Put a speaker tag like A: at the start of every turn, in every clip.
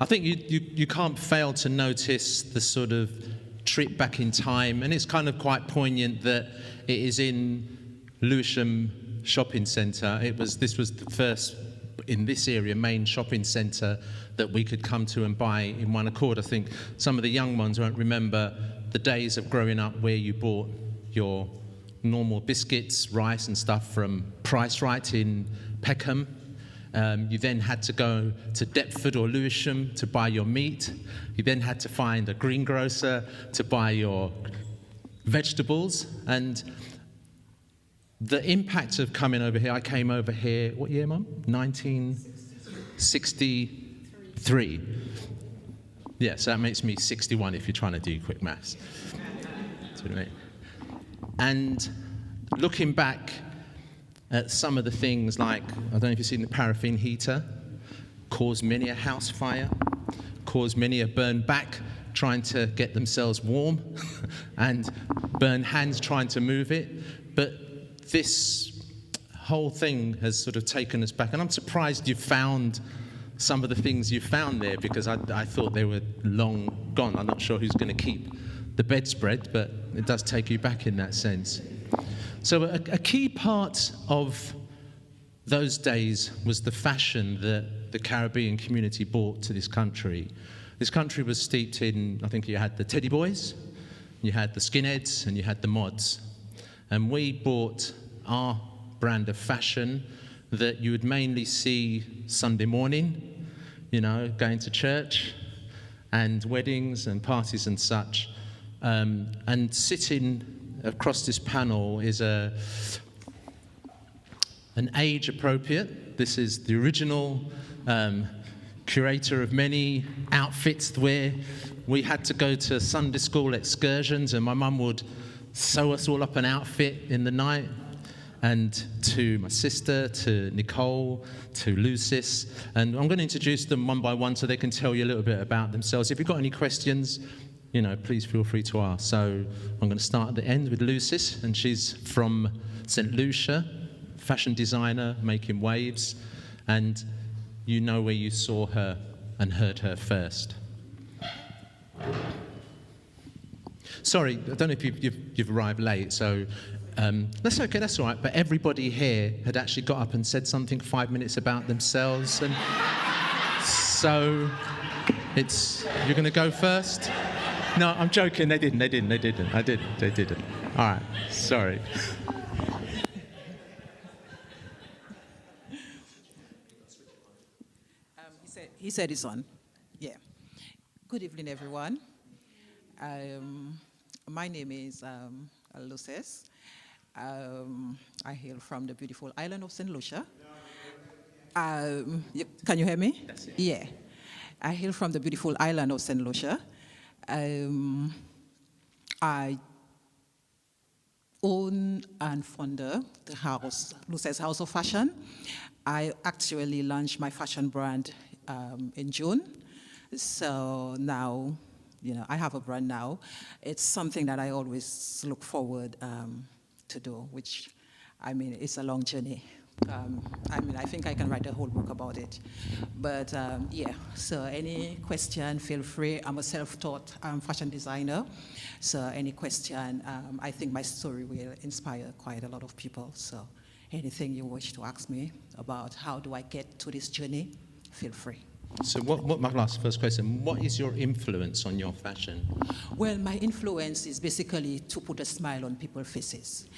A: I think you can't fail to notice the sort of trip back in time, and it's kind of quite poignant that it is in Lewisham Shopping Centre. This was the first, in this area, main shopping centre that we could come to and buy in one accord. I think some of the young ones won't remember the days of growing up where you bought your normal biscuits, rice and stuff from Price Right in Peckham. You then had to go to Deptford or Lewisham to buy your meat. You then had to find a greengrocer to buy your vegetables. And the impact of coming over here, I came over here, what year, Mum? 1963. Yeah, so that makes me 61 if you're trying to do quick maths. That's what I mean. And looking back at some of the things like, I don't know if you've seen the paraffin heater, caused many a house fire, caused many a burn back trying to get themselves warm and burn hands trying to move it. But this whole thing has sort of taken us back. And I'm surprised you found some of the things you found there, because I thought they were long gone. I'm not sure who's going to keep the bedspread, but it does take you back in that sense. So a key part of those days was the fashion that the Caribbean community brought to this country. This country was steeped in, I think you had the teddy boys, you had the skinheads, and you had the mods. And we brought our brand of fashion that you would mainly see Sunday morning, you know, going to church and weddings and parties and such. And sitting across this panel is an age appropriate. This is the original curator of many outfits where we had to go to Sunday school excursions, and my mum would sew us all up an outfit in the night. And to my sister, to Nicole, to Lucesse. And I'm going to introduce them one by one so they can tell you a little bit about themselves. If you've got any questions, you know, please feel free to ask. So I'm going to start at the end with Lucesse, and she's from St. Lucia, fashion designer, making waves. And you know where you saw her and heard her first. Sorry, I don't know if you've arrived late, so that's okay, that's all right. But everybody here had actually got up and said something 5 minutes about themselves, and so you're going to go first? No, I'm joking. They didn't. They didn't. All right, sorry.
B: He said it's on. Yeah. Good evening, everyone. My name is Lucesse. I hail from the beautiful island of St. Lucia. Can you hear me?
A: That's it.
B: Yeah. I hail from the beautiful island of St. Lucia. I own and founder the house, Lucesse House of Fashion. I actually launched my fashion brand in June. So now, you know, I have a brand now. It's something that I always look forward to do, which, I mean, it's a long journey. I think I can write a whole book about it. But yeah, so any question, feel free. I'm a self-taught fashion designer. So any question, I think my story will inspire quite a lot of people. So anything you wish to ask me about how do I get to this journey, feel free.
A: So what my first question, what is your influence on your fashion?
B: Well, my influence is basically to put a smile on people's faces.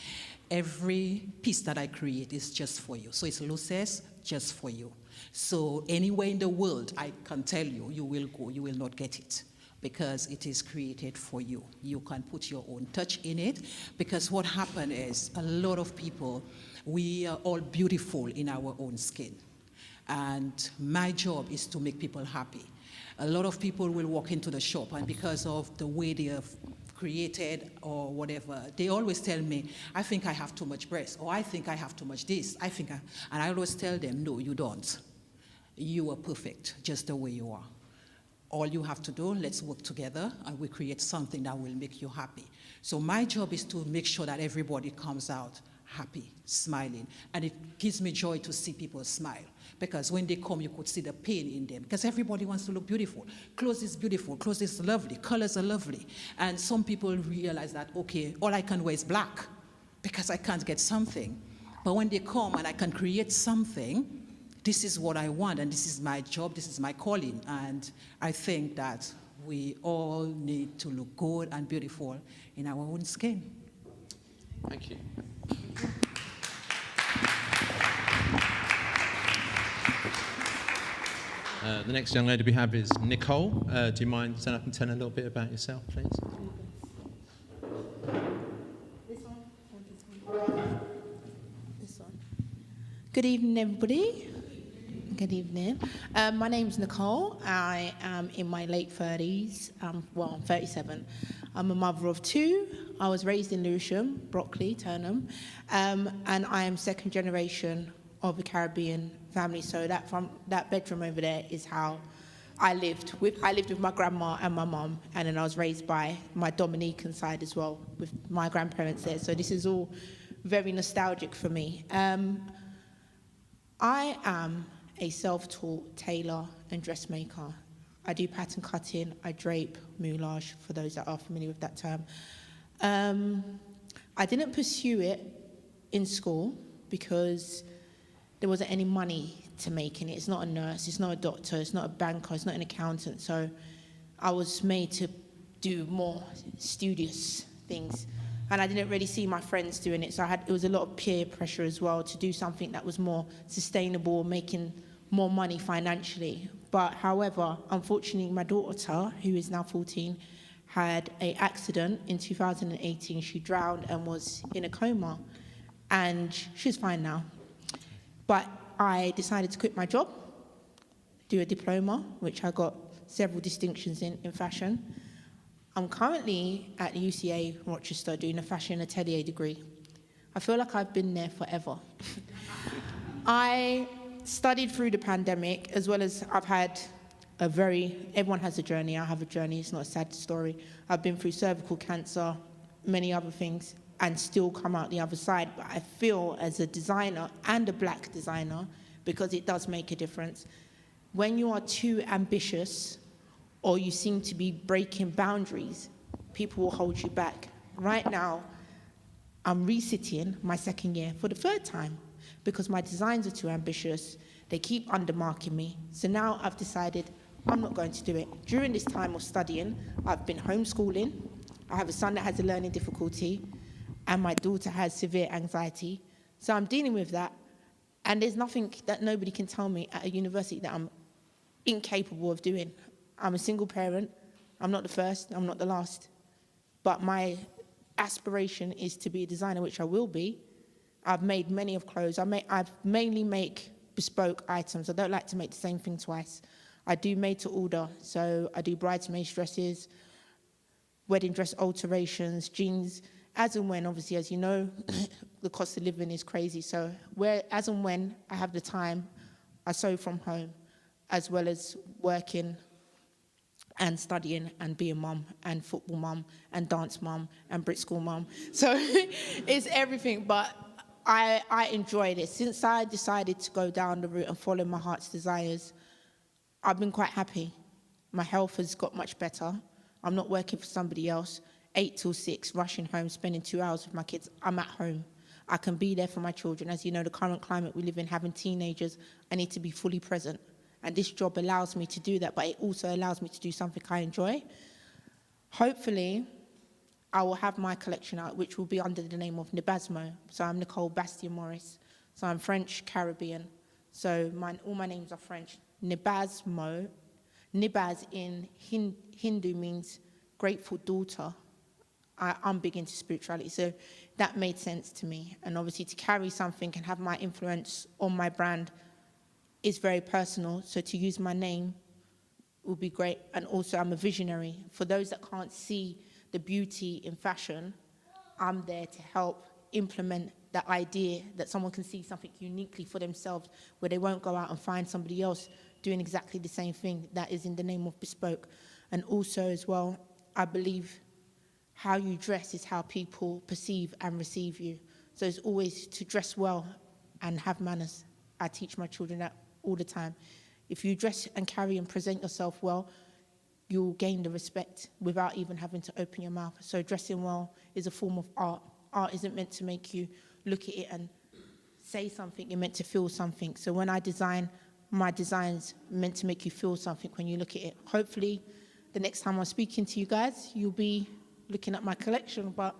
B: Every piece that I create is just for you. So it's Lucesse, just for you. So anywhere in the world, I can tell you, you will go, you will not get it, because it is created for you. You can put your own touch in it, because what happened is a lot of people, we are all beautiful in our own skin. And my job is to make people happy. A lot of people will walk into the shop, and because of the way they are created or whatever, they always tell me, I think I have too much breast, or I think I have too much this, and I always tell them, no, you don't. You are perfect, just the way you are. All you have to do, let's work together, and we create something that will make you happy. So my job is to make sure that everybody comes out happy, smiling. And it gives me joy to see people smile. Because when they come, you could see the pain in them. Because everybody wants to look beautiful. Clothes is beautiful. Clothes is lovely. Colors are lovely. And some people realize that, okay, all I can wear is black because I can't get something. But when they come and I can create something, this is what I want, and this is my job, this is my calling. And I think that we all need to look good and beautiful in our own skin.
A: Thank you. The next young lady we have is Nicole. Do you mind standing up and telling a little bit about yourself, please?
C: This one. Good evening, everybody. Good evening. My name's Nicole. I am in my late 30s. I'm 37. I'm a mother of two. I was raised in Lewisham, Brockley, Turnham, and I am second generation of a Caribbean family. So that bedroom over there is how I lived. I lived with my grandma and my mum, and then I was raised by my Dominican side as well, with my grandparents there. So this is all very nostalgic for me. I am a self-taught tailor and dressmaker. I do pattern cutting, I drape, moulage, for those that are familiar with that term. I didn't pursue it in school because there wasn't any money to make in it. It's not a nurse, it's not a doctor, it's not a banker, it's not an accountant. So I was made to do more studious things. And I didn't really see my friends doing it. So it was a lot of peer pressure as well to do something that was more sustainable, making more money financially. But however, unfortunately, my daughter, who is now 14, had an accident in 2018. She drowned and was in a coma. And she's fine now. But I decided to quit my job, do a diploma, which I got several distinctions in fashion. I'm currently at UCA Rochester doing a fashion atelier degree. I feel like I've been there forever. I studied through the pandemic, as well as I've had everyone has a journey, I have a journey, it's not a sad story. I've been through cervical cancer, many other things, and still come out the other side. But I feel as a designer and a black designer, because it does make a difference, when you are too ambitious or you seem to be breaking boundaries, people will hold you back. Right now, I'm resitting my second year for the third time because my designs are too ambitious. They keep undermarking me. So now I've decided I'm not going to do it. During this time of studying, I've been homeschooling. I have a son that has a learning difficulty, and my daughter has severe anxiety. So I'm dealing with that, and there's nothing that nobody can tell me at a university that I'm incapable of doing. I'm a single parent. I'm not the first, I'm not the last. But my aspiration is to be a designer, which I will be. I've made many of clothes. I mainly make bespoke items. I don't like to make the same thing twice. I do made to order, so I do bridesmaids dresses, wedding dress alterations, jeans, as and when, obviously, as you know, the cost of living is crazy. So as and when I have the time, I sew from home, as well as working and studying and being mum and football mum and dance mum and Brit school mum. So it's everything, but I enjoyed it. Since I decided to go down the route and follow my heart's desires, I've been quite happy. My health has got much better. I'm not working for somebody else, 8 till 6, rushing home, spending 2 hours with my kids. I'm at home. I can be there for my children. As you know, the current climate we live in, having teenagers, I need to be fully present. And this job allows me to do that, but it also allows me to do something I enjoy. Hopefully, I will have my collection out, which will be under the name of Nibasmo. So I'm Nicole Bastien-Morris. So I'm French Caribbean. So all my names are French. Nibasmo. Nibaz in Hindu means grateful daughter. I'm big into spirituality, so that made sense to me. And obviously to carry something and have my influence on my brand is very personal, so to use my name would be great. And also I'm a visionary. For those that can't see the beauty in fashion, I'm there to help implement that idea that someone can see something uniquely for themselves, where they won't go out and find somebody else doing exactly the same thing. That is in the name of bespoke. And also as well, I believe how you dress is how people perceive and receive you. So it's always to dress well and have manners. I teach my children that all the time. If you dress and carry and present yourself well, you'll gain the respect without even having to open your mouth. So dressing well is a form of art. Art isn't meant to make you look at it and say something, you're meant to feel something. So when I design, my design's meant to make you feel something when you look at it. Hopefully, the next time I'm speaking to you guys, you'll be looking at my collection, but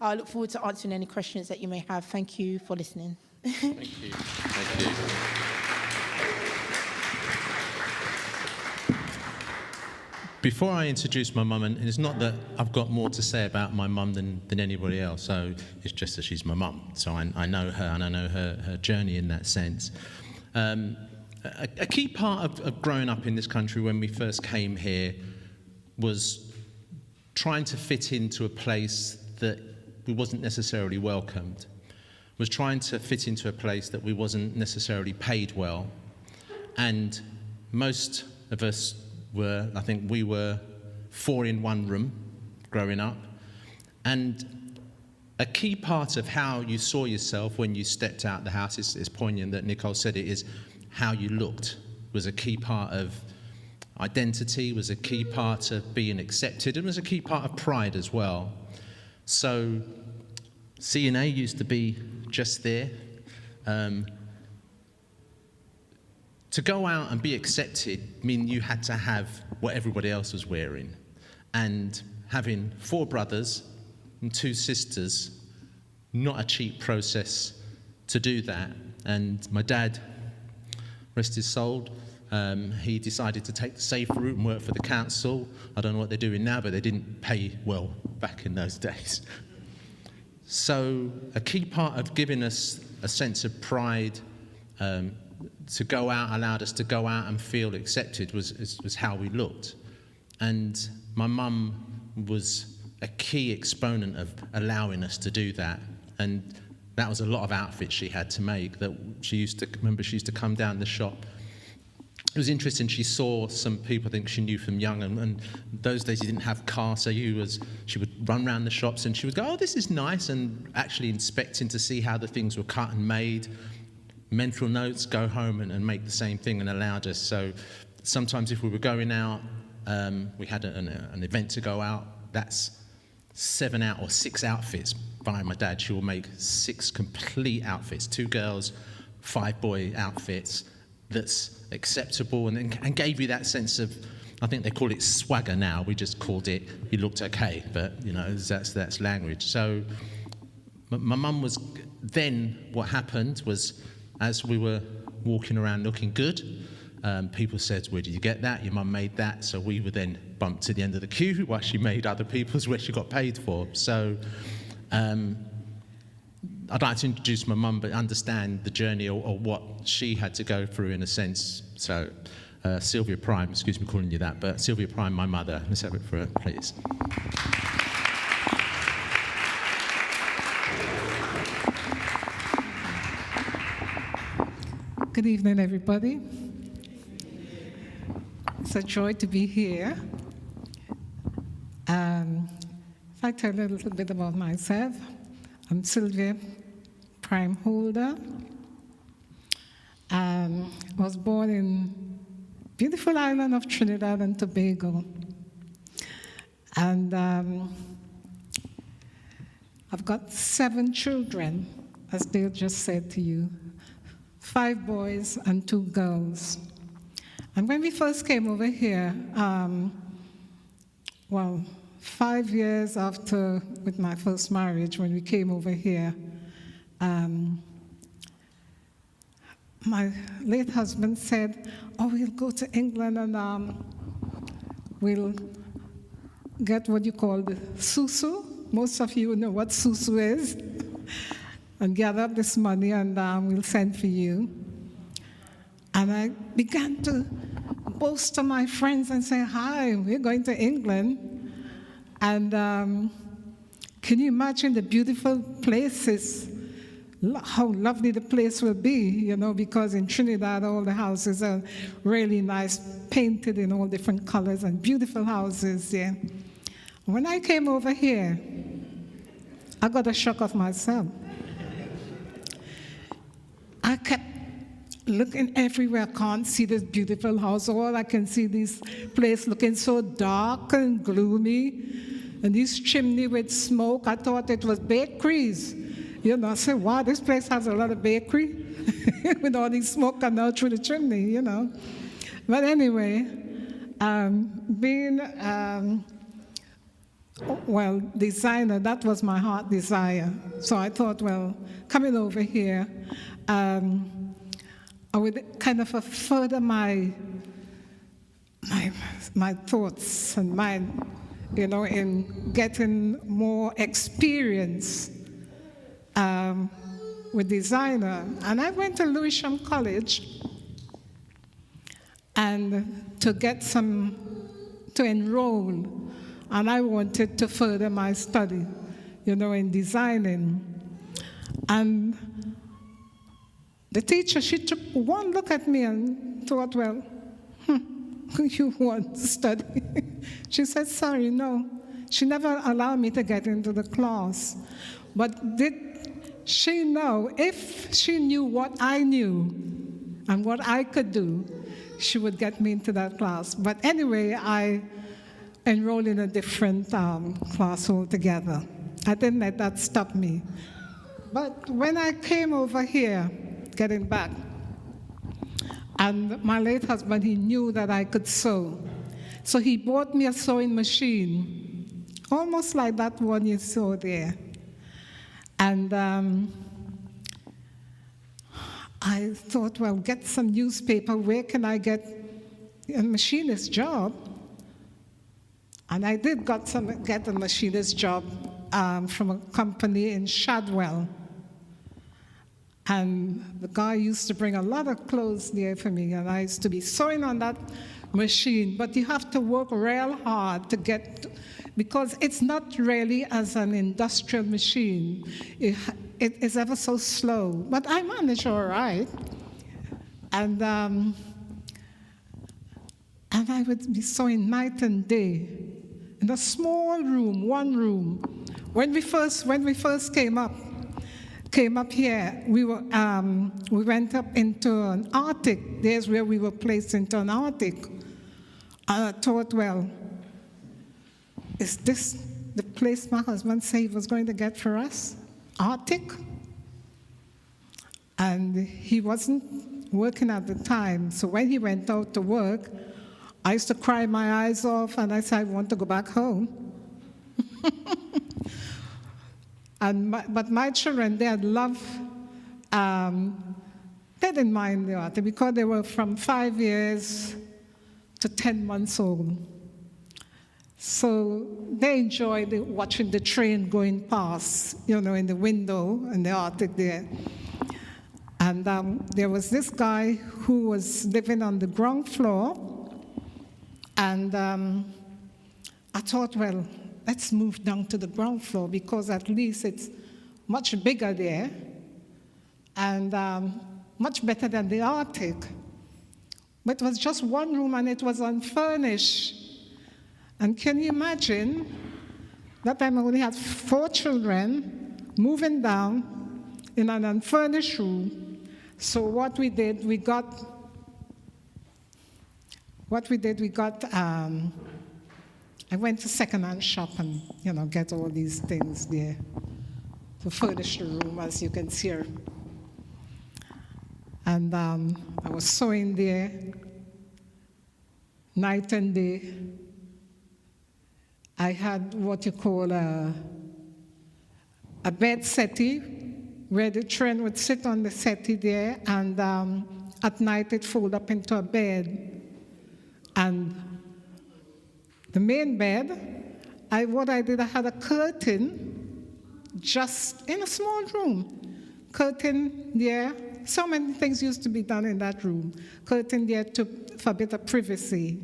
C: I look forward to answering any questions that you may have. Thank you for listening.
A: Thank you. Thank you. Before I introduce my mum, and it's not that I've got more to say about my mum than anybody else, so it's just that she's my mum. So I know her, and I know her journey in that sense. A key part of growing up in this country when we first came here was trying to fit into a place that we wasn't necessarily welcomed, was trying to fit into a place that we wasn't necessarily paid well. And most of us I think we were 4 in one room growing up. And a key part of how you saw yourself when you stepped out the house, is poignant that Nicole said it, is how you looked was a key part of identity, was a key part of being accepted, and was a key part of pride as well. So CNA used to be just there. To go out and be accepted meant you had to have what everybody else was wearing. And having 4 brothers and 2 sisters, not a cheap process to do that. And my dad, rest his soul, he decided to take the safe route and work for the council. I don't know what they're doing now, but they didn't pay well back in those days. So a key part of giving us a sense of pride, to go out, allowed us to go out and feel accepted, was how we looked. And my mum was a key exponent of allowing us to do that. And that was a lot of outfits she had to make that she used to come down the shop. It was interesting, she saw some people I think she knew from young, and those days you didn't have cars, so she would run around the shops and she would go, oh, this is nice, and actually inspecting to see how the things were cut and made. Mental notes, go home and make the same thing, and allowed us. So sometimes if we were going out, we had an event to go out, that's 7 out or 6 outfits by my dad. She will make 6 complete outfits, 2 girls, 5 boy outfits, that's acceptable and gave you that sense of, I think they call it swagger now, we just called it, you looked okay, but that's language. So my mum was, then what happened was, as we were walking around looking good, people said, where did you get that? Your mum made that. So we were then bumped to the end of the queue while she made other people's where she got paid for. So I'd like to introduce my mum, but understand the journey or what she had to go through in a sense. So Sylvia Prime, excuse me calling you that, but Sylvia Prime, my mother. Let's have it for her, please.
D: Good evening, everybody. It's a joy to be here. If I tell you a little bit about myself, I'm Sylvia, Prime holder. Was born in beautiful island of Trinidad and Tobago. And I've got 7 children, as Dale just said to you. 5 boys and 2 girls. And when we first came over here, 5 years after, with my first marriage, when we came over here, my late husband said, oh, we'll go to England and we'll get what you call the susu. Most of you know what susu is. And gather up this money and we'll send for you. And I began to boast to my friends and say, hi, we're going to England. And can you imagine the beautiful places, how lovely the place will be, because in Trinidad all the houses are really nice, painted in all different colors and beautiful houses, yeah. When I came over here, I got a shock of myself. I kept looking everywhere. I can't see this beautiful house. All I can see this place looking so dark and gloomy. And this chimney with smoke, I thought it was bakeries. You know, I said, wow, this place has a lot of bakery with all this smoke coming out through the chimney, you know. But anyway, being, designer, that was my heart desire. So I thought, well, coming over here, I would kind of further my thoughts and mind, you know, in getting more experience with designer. And I went to Lewisham College and to enroll, and I wanted to further my study, you know, in designing. And the teacher, she took one look at me and thought, well, you want to study? She said, sorry, no. She never allowed me to get into the class. But did she know, if she knew what I knew and what I could do, she would get me into that class. But anyway, I enrolled in a different class altogether. I didn't let that stop me. But when I came over here, getting back, and my late husband, he knew that I could sew. So he bought me a sewing machine, almost like that one you saw there. And I thought, well, get some newspaper. Where can I get a machinist job? And I did get a machinist job from a company in Shadwell. And the guy used to bring a lot of clothes there for me, and I used to be sewing on that machine. But you have to work real hard to get, because it's not really as an industrial machine. It is ever so slow. But I managed all right. And I would be sewing night and day in a small room, one room. When we first came up here, we went up into an attic. There's where we were placed into an attic. And I thought, well, is this the place my husband said he was going to get for us? Attic? And he wasn't working at the time. So when he went out to work, I used to cry my eyes off, and I said, I want to go back home. But my children, they had loved, they didn't mind the attic because they were from 5 years to 10 months old. So they enjoyed watching the train going past, you know, in the window in the attic there. And there was this guy who was living on the ground floor. And I thought, well, let's move down to the ground floor because at least it's much bigger there and much better than the attic. But it was just one room and it was unfurnished. And can you imagine, that time I only had 4 children moving down in an unfurnished room. So what we did, we got, I went to second-hand shop and, you know, get all these things there to furnish the room, as you can see here. And I was sewing there night and day. I had what you call a bed settee, where the children would sit on the settee there, and at night it fold up into a bed. And the main bed, what I did, I had a curtain just in a small room. Curtain there, so many things used to be done in that room. Curtain there for a bit of privacy.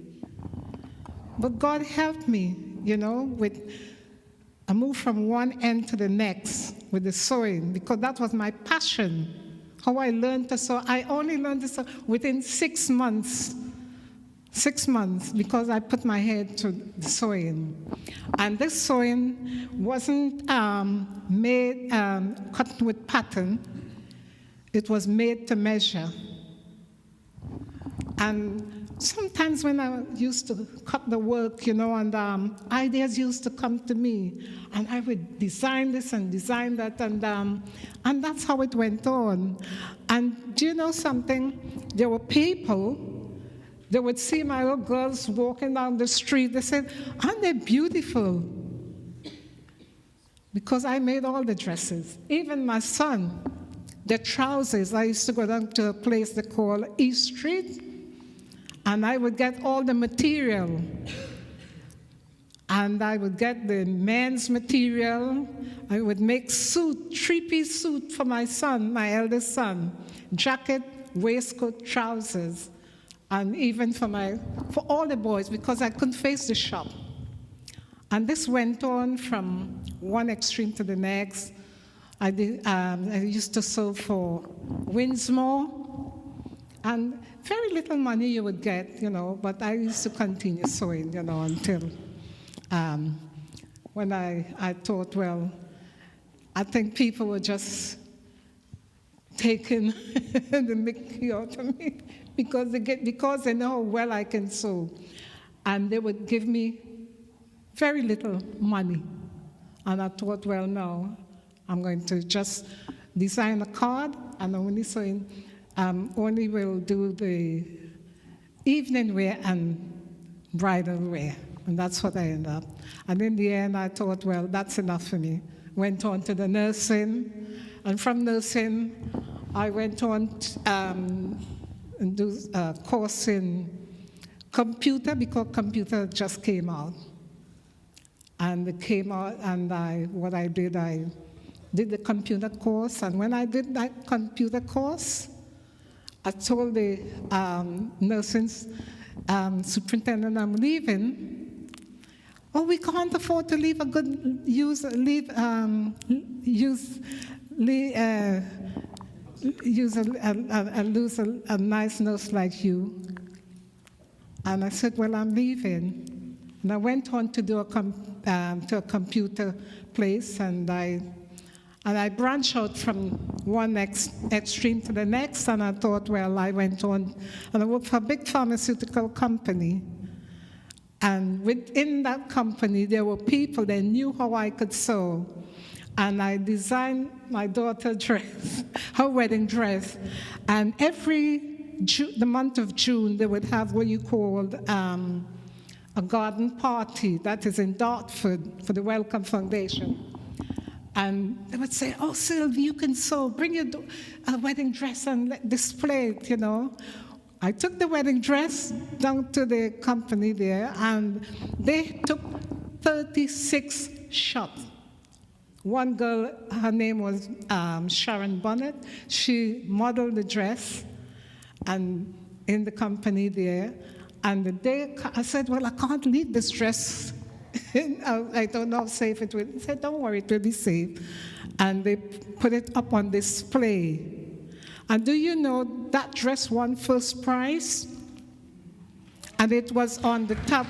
D: But God helped me, you know, I moved from one end to the next with the sewing, because that was my passion, how I learned to sew. I only learned to sew within 6 months. 6 months, because I put my head to the sewing. And this sewing wasn't cut with pattern. it was made to measure. And sometimes when I used to cut the work, and ideas used to come to me, and I would design this and design that, and that's how it went on. And do you know something? There were people, they would see my little girls walking down the street. They said, aren't they beautiful? Because I made all the dresses. Even my son, the trousers, I used to go down to a place they call East Street, and I would get all the material. And I would get the men's material. I would make suit, three-piece suit for my son, my eldest son. Jacket, waistcoat, trousers. And even for all the boys, because I couldn't face the shop. And this went on from one extreme to the next. I used to sew for Winsmore, and very little money you would get, but I used to continue sewing, until when I thought, well, I think people were just taking the mickey out of me because they know how well I can sew, and they would give me very little money. And I thought, well, no, I'm going to just design a card, and only will do the evening wear and bridal wear. And that's what I ended up. And in the end, I thought, well, that's enough for me. Went on to the nursing, and from nursing, I went on and do a course in computer, because computer just came out. And it came out, and I did the computer course. And when I did that computer course, I told the nursing superintendent I'm leaving. Oh, we can't afford to leave lose a nice nurse like you. And I said, well, I'm leaving. And I went on to do to a computer place, and I branched out from one extreme to the next, and I thought, well, I went on, and I worked for a big pharmaceutical company. And within that company, there were people that knew how I could sew. And I designed my daughter's dress, her wedding dress. And the month of June, they would have what you called a garden party that is in Dartford for the Wellcome Foundation. And they would say, oh, Sylvia, you can sew. Bring your wedding dress and display it, I took the wedding dress down to the company there, and they took 36 shots. One girl, her name was Sharon Bonnet. She modeled the dress and in the company there. And the day I said, well, I can't leave this dress. I don't know how safe it will be. He said, don't worry, it will be safe. And they put it up on display. And do you know that dress won first prize? And it was on the top.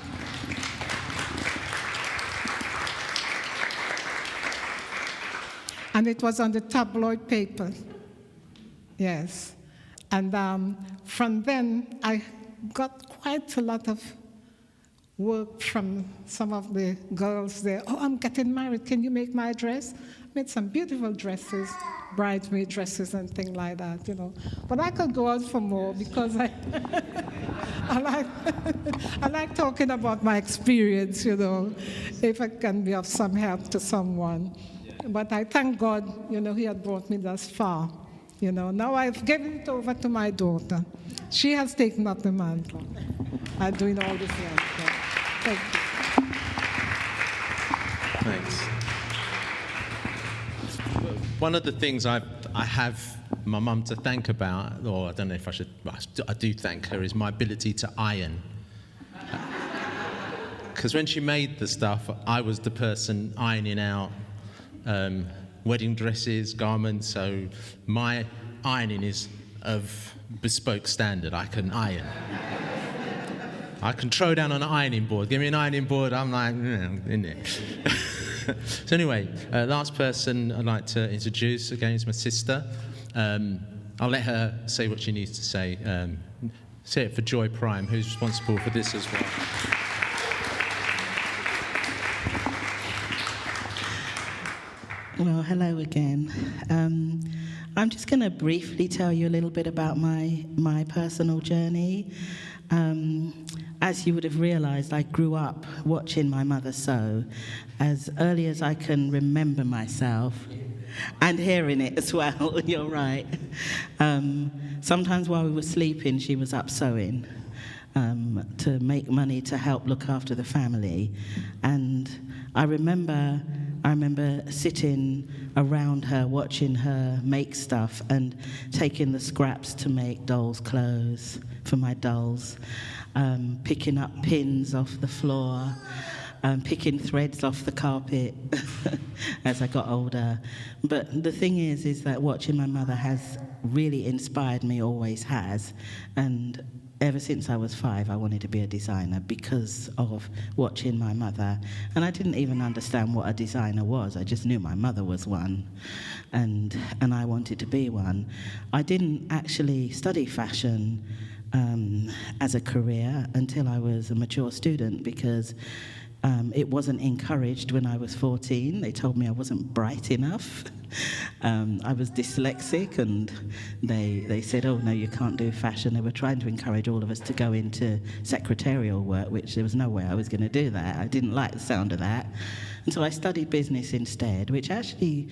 D: And it was on the tabloid paper. Yes. And from then, I got quite a lot of work from some of the girls there. Oh, I'm getting married. Can you make my dress? Made some beautiful dresses, bridesmaid dresses and things like that, But I could go on for more because I like talking about my experience, if it can be of some help to someone. But I thank God, He had brought me thus far. Now I've given it over to my daughter. She has taken up the mantle. I'm doing all this work. Thank you.
A: Thanks. One of the things I have my mum to thank about, or I don't know if I should, I do thank her, is my ability to iron. Because when she made the stuff, I was the person ironing out wedding dresses, garments, so my ironing is of bespoke standard. I can iron. I can throw down on an ironing board. Give me an ironing board, I'm like, in it. So anyway, last person I'd like to introduce again is my sister. I'll let her say what she needs to say. Say it for Joy Prime, who's responsible for this as well.
E: Well, hello again. I'm just going to briefly tell you a little bit about my personal journey. As you would have realised, I grew up watching my mother sew as early as I can remember myself, and hearing it as well. You're right. Sometimes while we were sleeping, she was up sewing to make money to help look after the family. And I remember sitting around her, watching her make stuff and taking the scraps to make dolls' clothes for my dolls, picking up pins off the floor, picking threads off the carpet as I got older. But the thing is that watching my mother has really inspired me, always has. And ever since I was 5, I wanted to be a designer because of watching my mother. And I didn't even understand what a designer was. I just knew my mother was one, and I wanted to be one. I didn't actually study fashion as a career until I was a mature student, because it wasn't encouraged when I was 14. They told me I wasn't bright enough. I was dyslexic, and they said, oh, no, you can't do fashion. They were trying to encourage all of us to go into secretarial work, which there was no way I was going to do that. I didn't like the sound of that. And so I studied business instead, which actually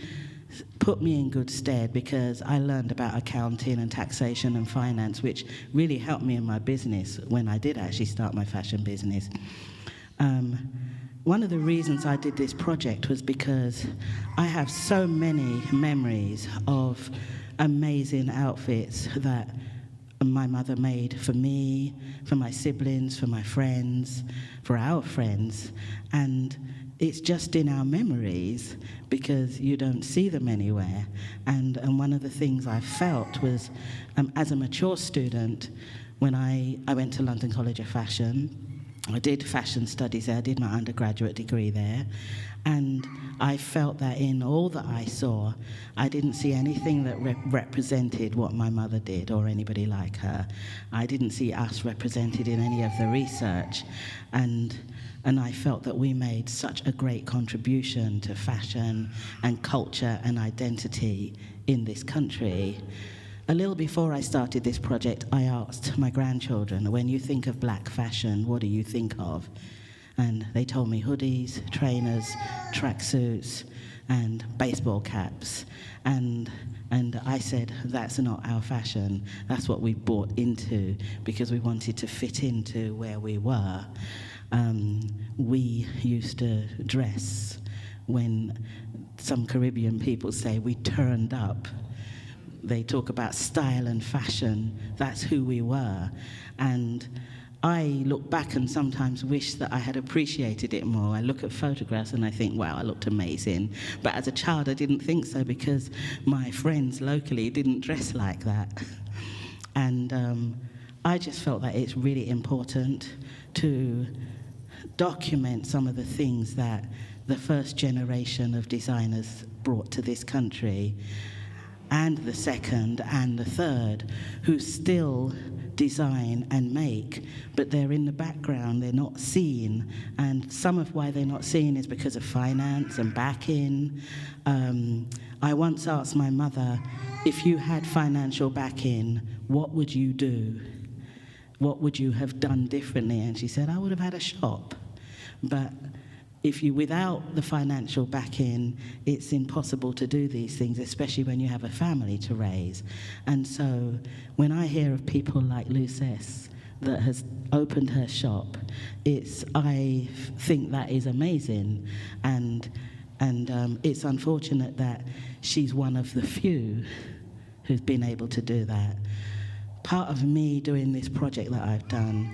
E: put me in good stead, because I learned about accounting and taxation and finance, which really helped me in my business when I did actually start my fashion business. One of the reasons I did this project was because I have so many memories of amazing outfits that my mother made for me, for my siblings, for my friends, for our friends, and it's just in our memories because you don't see them anywhere. And one of the things I felt was, as a mature student, when I went to London College of Fashion, I did fashion studies there, I did my undergraduate degree there, and I felt that in all that I saw, I didn't see anything that represented what my mother did or anybody like her. I didn't see us represented in any of the research, and I felt that we made such a great contribution to fashion and culture and identity in this country. A little before I started this project, I asked my grandchildren, when you think of black fashion, what do you think of? And they told me hoodies, trainers, tracksuits, and baseball caps. And I said, that's not our fashion. That's what we bought into because we wanted to fit into where we were. We used to dress, when some Caribbean people say we turned up. They talk about style and fashion. That's who we were. And I look back and sometimes wish that I had appreciated it more. I look at photographs and I think, wow, I looked amazing. But as a child, I didn't think so because my friends locally didn't dress like that. And I just felt that it's really important to document some of the things that the first generation of designers brought to this country, and the second and the third, who still design and make, but they're in the background, they're not seen. And some of why they're not seen is because of finance and backing. I once asked my mother, if you had financial backing, what would you do? What would you have done differently? And she said, I would have had a shop. But without the financial backing, it's impossible to do these things, especially when you have a family to raise. And so when I hear of people like Lucesse that has opened her shop, I think that is amazing. And it's unfortunate that she's one of the few who's been able to do that. Part of me doing this project that I've done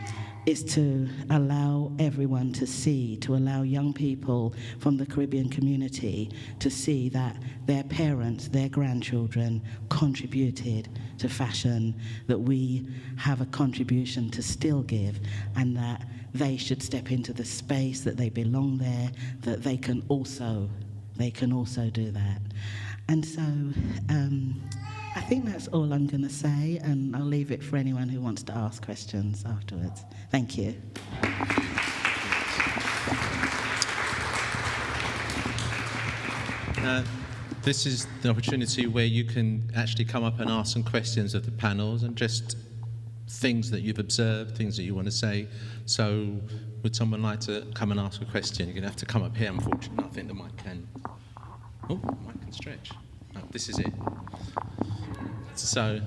E: is to allow everyone to see, to allow young people from the Caribbean community to see that their parents, their grandchildren contributed to fashion, that we have a contribution to still give, and that they should step into the space, that they belong there, that they can also do that. And so I think that's all I'm going to say, and I'll leave it for anyone who wants to ask questions afterwards. Thank you.
A: This is the opportunity where you can actually come up and ask some questions of the panels and just things that you've observed, things that you want to say. So would someone like to come and ask a question? You're going to have to come up here, unfortunately. I think the mic can... Oh, the mic can stretch. Oh, this is it. So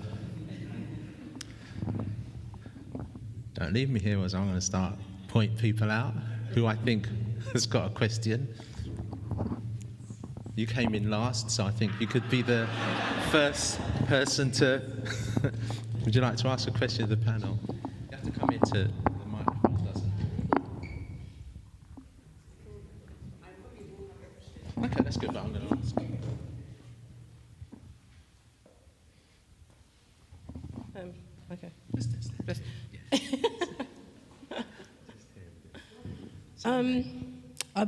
A: don't leave me here as I'm going to start point people out who I think has got a question. You came in last, so I think you could be the first person to... Would you like to ask a question of the panel? You have to come into the microphone, doesn't it? Okay, that's good, but I'm going to ask.
F: Okay.
A: Yes.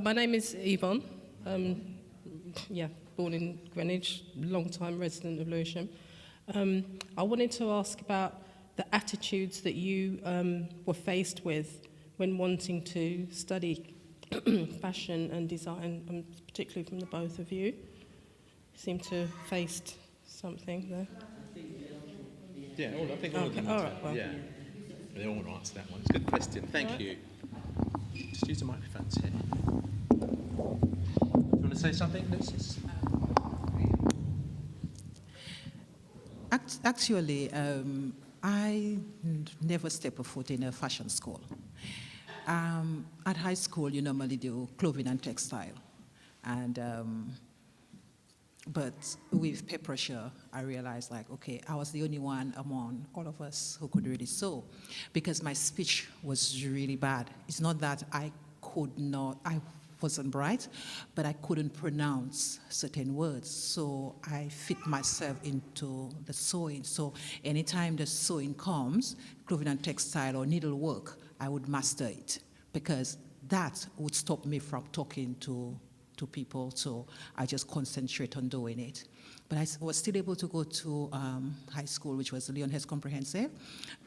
F: My name is Yvonne. Born in Greenwich, long-time resident of Lewisham. I wanted to ask about the attitudes that you were faced with when wanting to study fashion and design, particularly from the both of you. You seem to have faced something there.
A: Yeah, I think all of them.
F: All right, well.
A: Yeah, they all want to answer that one. It's a good question. Thank you. Just use the microphones here. Do you want to say something, Lucesse?
B: Actually, I never stepped a foot in a fashion school. At high school, you normally do clothing and textile. But with peer pressure, I realized, okay, I was the only one among all of us who could really sew, because my speech was really bad. It's not that I wasn't bright, but I couldn't pronounce certain words. So I fit myself into the sewing. So anytime the sewing comes, clothing and textile or needlework, I would master it, because that would stop me from talking to people, so I just concentrate on doing it. But I was still able to go to high school, which was Leon Hess Comprehensive,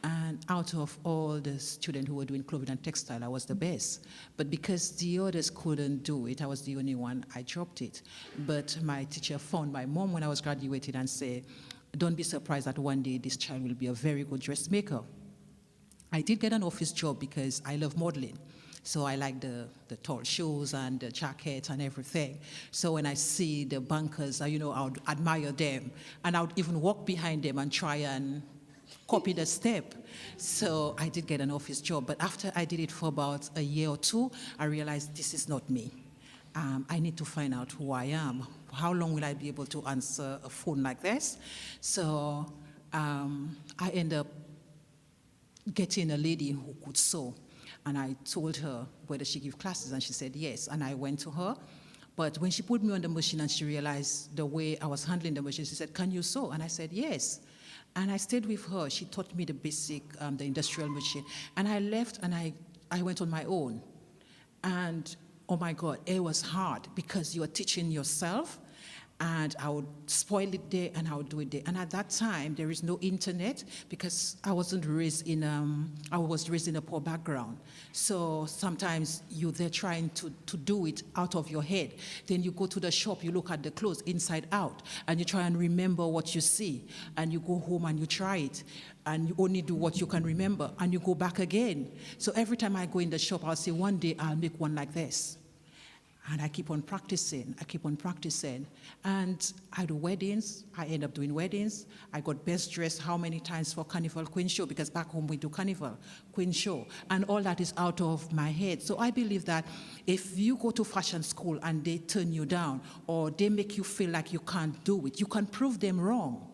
B: and out of all the students who were doing clothing and textile, I was the best. But because the others couldn't do it, I was the only one, I dropped it. But my teacher phoned my mom when I was graduating and said, don't be surprised that one day this child will be a very good dressmaker. I did get an office job because I love modeling. So I like the tall shoes and the jacket and everything. So when I see the bankers, I would admire them. And I would even walk behind them and try and copy the step. So I did get an office job. But after I did it for about a year or two, I realized this is not me. I need to find out who I am. How long will I be able to answer a phone like this? So I ended up getting a lady who could sew. And I told her whether she give classes, and she said yes. And I went to her. But when she put me on the machine and she realized the way I was handling the machine, she said, can you sew? And I said, yes. And I stayed with her. She taught me the basic, the industrial machine. And I left and I went on my own. And oh my God, it was hard because you are teaching yourself. And I would spoil it there and I would do it there. And at that time, there is no internet because I was raised in a poor background. So sometimes you're there trying to do it out of your head. Then you go to the shop, you look at the clothes inside out, and you try and remember what you see. And you go home and you try it. And you only do what you can remember. And you go back again. So every time I go in the shop, I'll say, one day I'll make one like this. And I keep on practicing. And I do weddings. I end up doing weddings. I got best dressed how many times for Carnival Queen Show, because back home we do Carnival Queen Show. And all that is out of my head. So I believe that if you go to fashion school and they turn you down, or they make you feel like you can't do it, you can prove them wrong.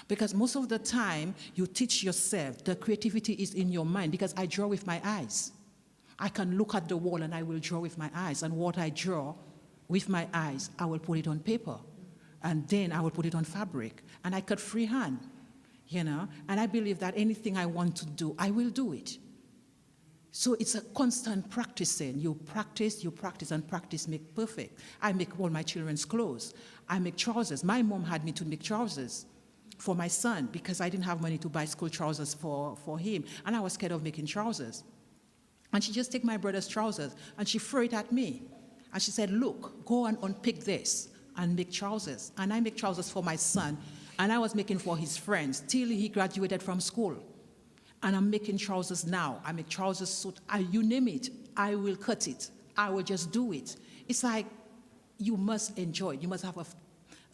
B: Because most of the time, you teach yourself, the creativity is in your mind, because I draw with my eyes. I can look at the wall and I will draw with my eyes. And what I draw with my eyes, I will put it on paper. And then I will put it on fabric. And I cut freehand, And I believe that anything I want to do, I will do it. So it's a constant practicing. You practice, and practice make perfect. I make all my children's clothes. I make trousers. My mom had me to make trousers for my son because I didn't have money to buy school trousers for him, and I was scared of making trousers. And she just took my brother's trousers and she threw it at me. And she said, look, go and unpick this and make trousers. And I make trousers for my son, and I was making for his friends till he graduated from school. And I'm making trousers now. I make trousers, suit, you name it, I will cut it. I will just do it. It's like you must enjoy it. You must have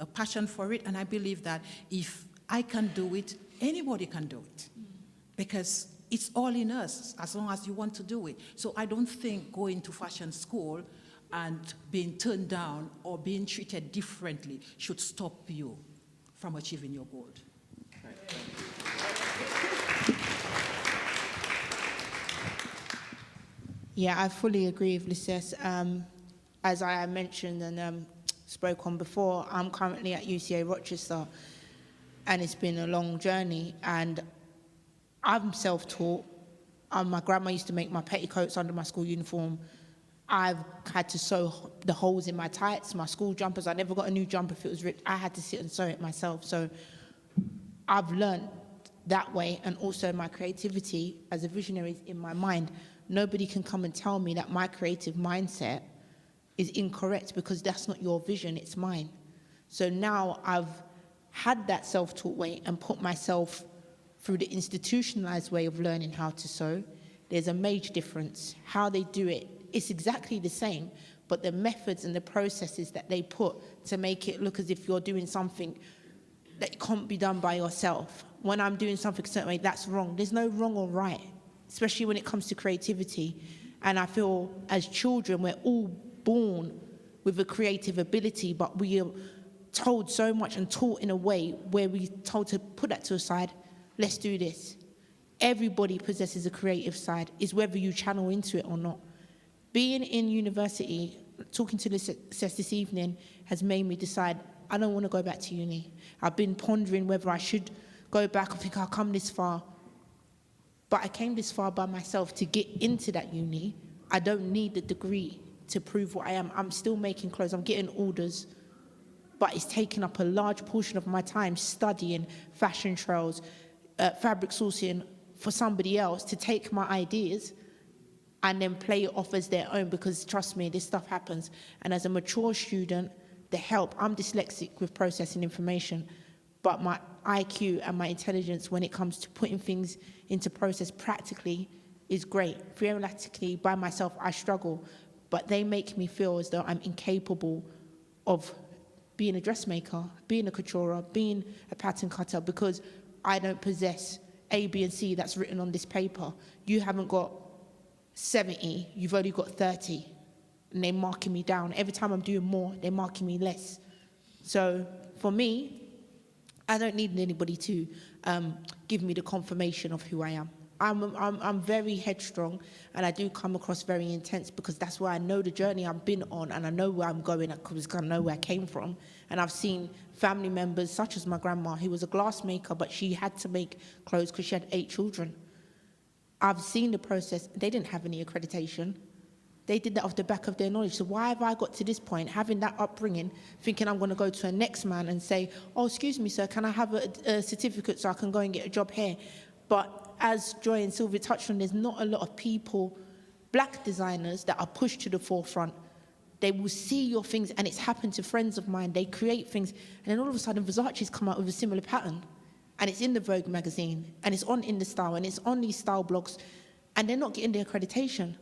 B: a passion for it. And I believe that if I can do it, anybody can do it. Because it's all in us, as long as you want to do it. So I don't think going to fashion school and being turned down or being treated differently should stop you from achieving your goal.
C: Yeah, I fully agree with Lucesse. As I mentioned and spoke on before, I'm currently at UCA Rochester, and it's been a long journey, and I'm self-taught. My grandma used to make my petticoats under my school uniform. I've had to sew the holes in my tights, my school jumpers. I never got a new jumper if it was ripped. I had to sit and sew it myself. So I've learned that way, and also my creativity as a visionary is in my mind. Nobody can come and tell me that my creative mindset is incorrect, because that's not your vision, it's mine. So now I've had that self-taught way and put myself through the institutionalized way of learning how to sew. There's a major difference. How they do it, it's exactly the same, but the methods and the processes that they put to make it look as if you're doing something that can't be done by yourself. When I'm doing something a certain way, that's wrong. There's no wrong or right, especially when it comes to creativity. And I feel as children, we're all born with a creative ability, but we are told so much and taught in a way where we're told to put that to a side. Let's do this. Everybody possesses a creative side. It's whether you channel into it or not. Being in university, talking to Lucesse this evening, has made me decide I don't want to go back to uni. I've been pondering whether I should go back. I think I'll come this far. But I came this far by myself to get into that uni. I don't need the degree to prove what I am. I'm still making clothes. I'm getting orders. But it's taken up a large portion of my time studying fashion trails, fabric sourcing for somebody else to take my ideas and then play it off as their own, because trust me, this stuff happens. And as a mature student, I'm dyslexic with processing information, but my IQ and my intelligence when it comes to putting things into process practically is great. Theoretically, by myself, I struggle, but they make me feel as though I'm incapable of being a dressmaker, being a couturier, being a pattern cutter, because I don't possess A, B, and C that's written on this paper. You haven't got 70, you've only got 30, and they're marking me down. Every time I'm doing more, they're marking me less. So for me, I don't need anybody to give me the confirmation of who I am. I'm very headstrong, and I do come across very intense, because that's where I know the journey I've been on, and I know where I'm going, because I know where I came from. And I've seen family members, such as my grandma, who was a glassmaker, but she had to make clothes because she had 8 children. I've seen the process. They didn't have any accreditation. They did that off the back of their knowledge. So why have I got to this point, having that upbringing, thinking I'm going to go to a next man and say, oh, excuse me, sir, can I have a certificate so I can go and get a job here? But as Joy and Sylvia touched on, there's not a lot of people, black designers, that are pushed to the forefront. They will see your things, and it's happened to friends of mine. They create things, and then all of a sudden Versace's come out with a similar pattern. And it's in the Vogue magazine, and it's on In The Style, and it's on these style blogs, and they're not getting the accreditation,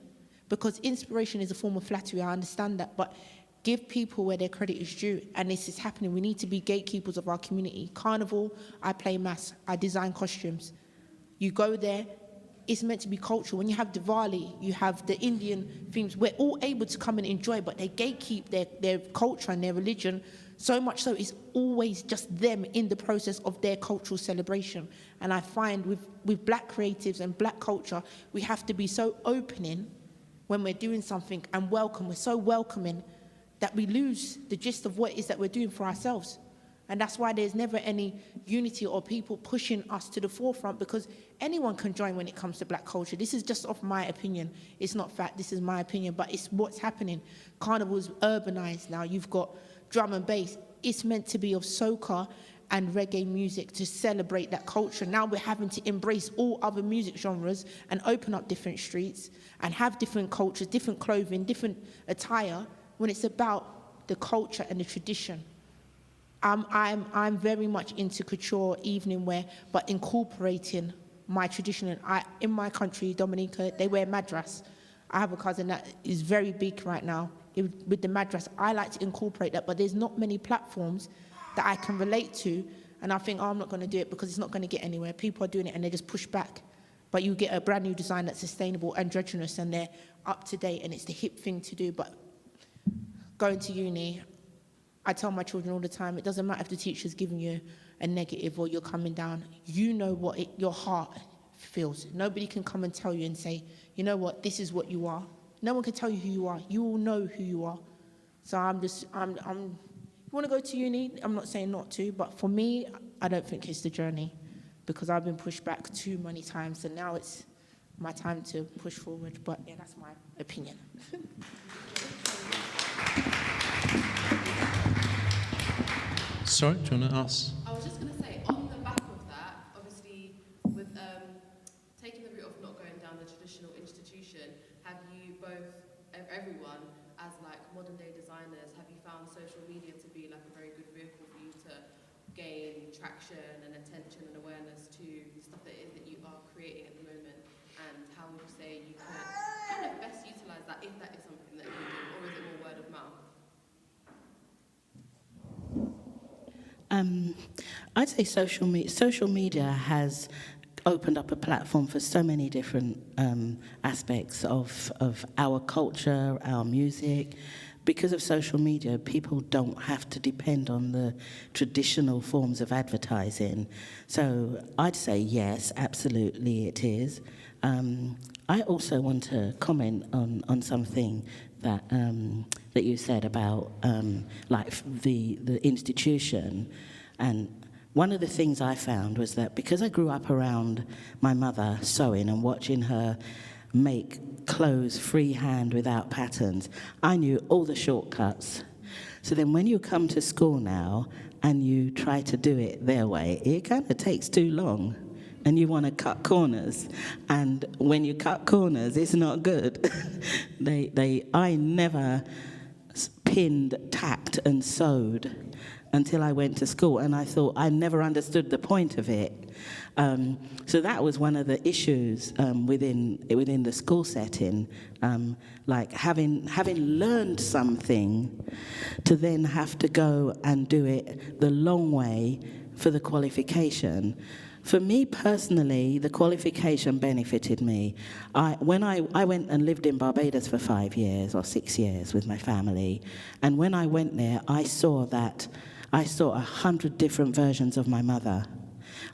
C: because inspiration is a form of flattery. I understand that, but give people where their credit is due, and this is happening. We need to be gatekeepers of our community. Carnival, I play mass, I design costumes. You go there, it's meant to be cultural. When you have Diwali, you have the Indian themes. We're all able to come and enjoy, but they gatekeep their culture and their religion, so much so it's always just them in the process of their cultural celebration. And I find with black creatives and black culture, we have to be so opening when we're doing something and welcome. We're so welcoming that we lose the gist of what it is that we're doing for ourselves. And that's why there's never any unity or people pushing us to the forefront, because anyone can join when it comes to black culture. This is just off my opinion. It's not fact, this is my opinion, but it's what's happening. Carnival's urbanized now. You've got drum and bass. It's meant to be of soca and reggae music to celebrate that culture. Now we're having to embrace all other music genres and open up different streets and have different cultures, different clothing, different attire, when it's about the culture and the tradition. I'm very much into couture, evening wear, but incorporating my tradition. In my country, Dominica, they wear madras. I have a cousin that is very big right now with the madras. I like to incorporate that, but there's not many platforms that I can relate to, and I think, I'm not going to do it because it's not going to get anywhere. People are doing it and they just push back. But you get a brand new design that's sustainable, androgynous, and they're up to date, and it's the hip thing to do. But going to uni, I tell my children all the time, it doesn't matter if the teacher's giving you a negative or you're coming down. You know what your heart feels. Nobody can come and tell you and say, you know what, this is what you are. No one can tell you who you are. You all know who you are. So you want to go to uni? I'm not saying not to, but for me, I don't think it's the journey, because I've been pushed back too many times, and now it's my time to push forward. But yeah, that's my opinion.
A: Sorry, do you want to ask?
G: I was just going to say, on the back of that, obviously, with taking the route of not going down the traditional institution, have you both, everyone, as like modern day designers, have you found social media to be like a very good vehicle for you to gain traction and attention and awareness to stuff that is that you are creating at the moment? And how would you say you could kind of best utilize that, if that is something that you do, or is it more word of mouth?
E: I'd say social media has opened up a platform for so many different aspects of our culture, our music. Because of social media, people don't have to depend on the traditional forms of advertising. So I'd say yes, absolutely it is. I also want to comment on something that you said about like the institution. And one of the things I found was that because I grew up around my mother sewing and watching her make clothes freehand without patterns, I knew all the shortcuts. So then when you come to school now and you try to do it their way, it kind of takes too long. And you want to cut corners, and when you cut corners, it's not good. I never pinned, tacked, and sewed until I went to school, and I thought I never understood the point of it. So that was one of the issues within the school setting, like having learned something, to then have to go and do it the long way for the qualification. For me personally, the qualification benefited me. When I went and lived in Barbados for 5 years or 6 years with my family, and when I went there, I saw 100 different versions of my mother.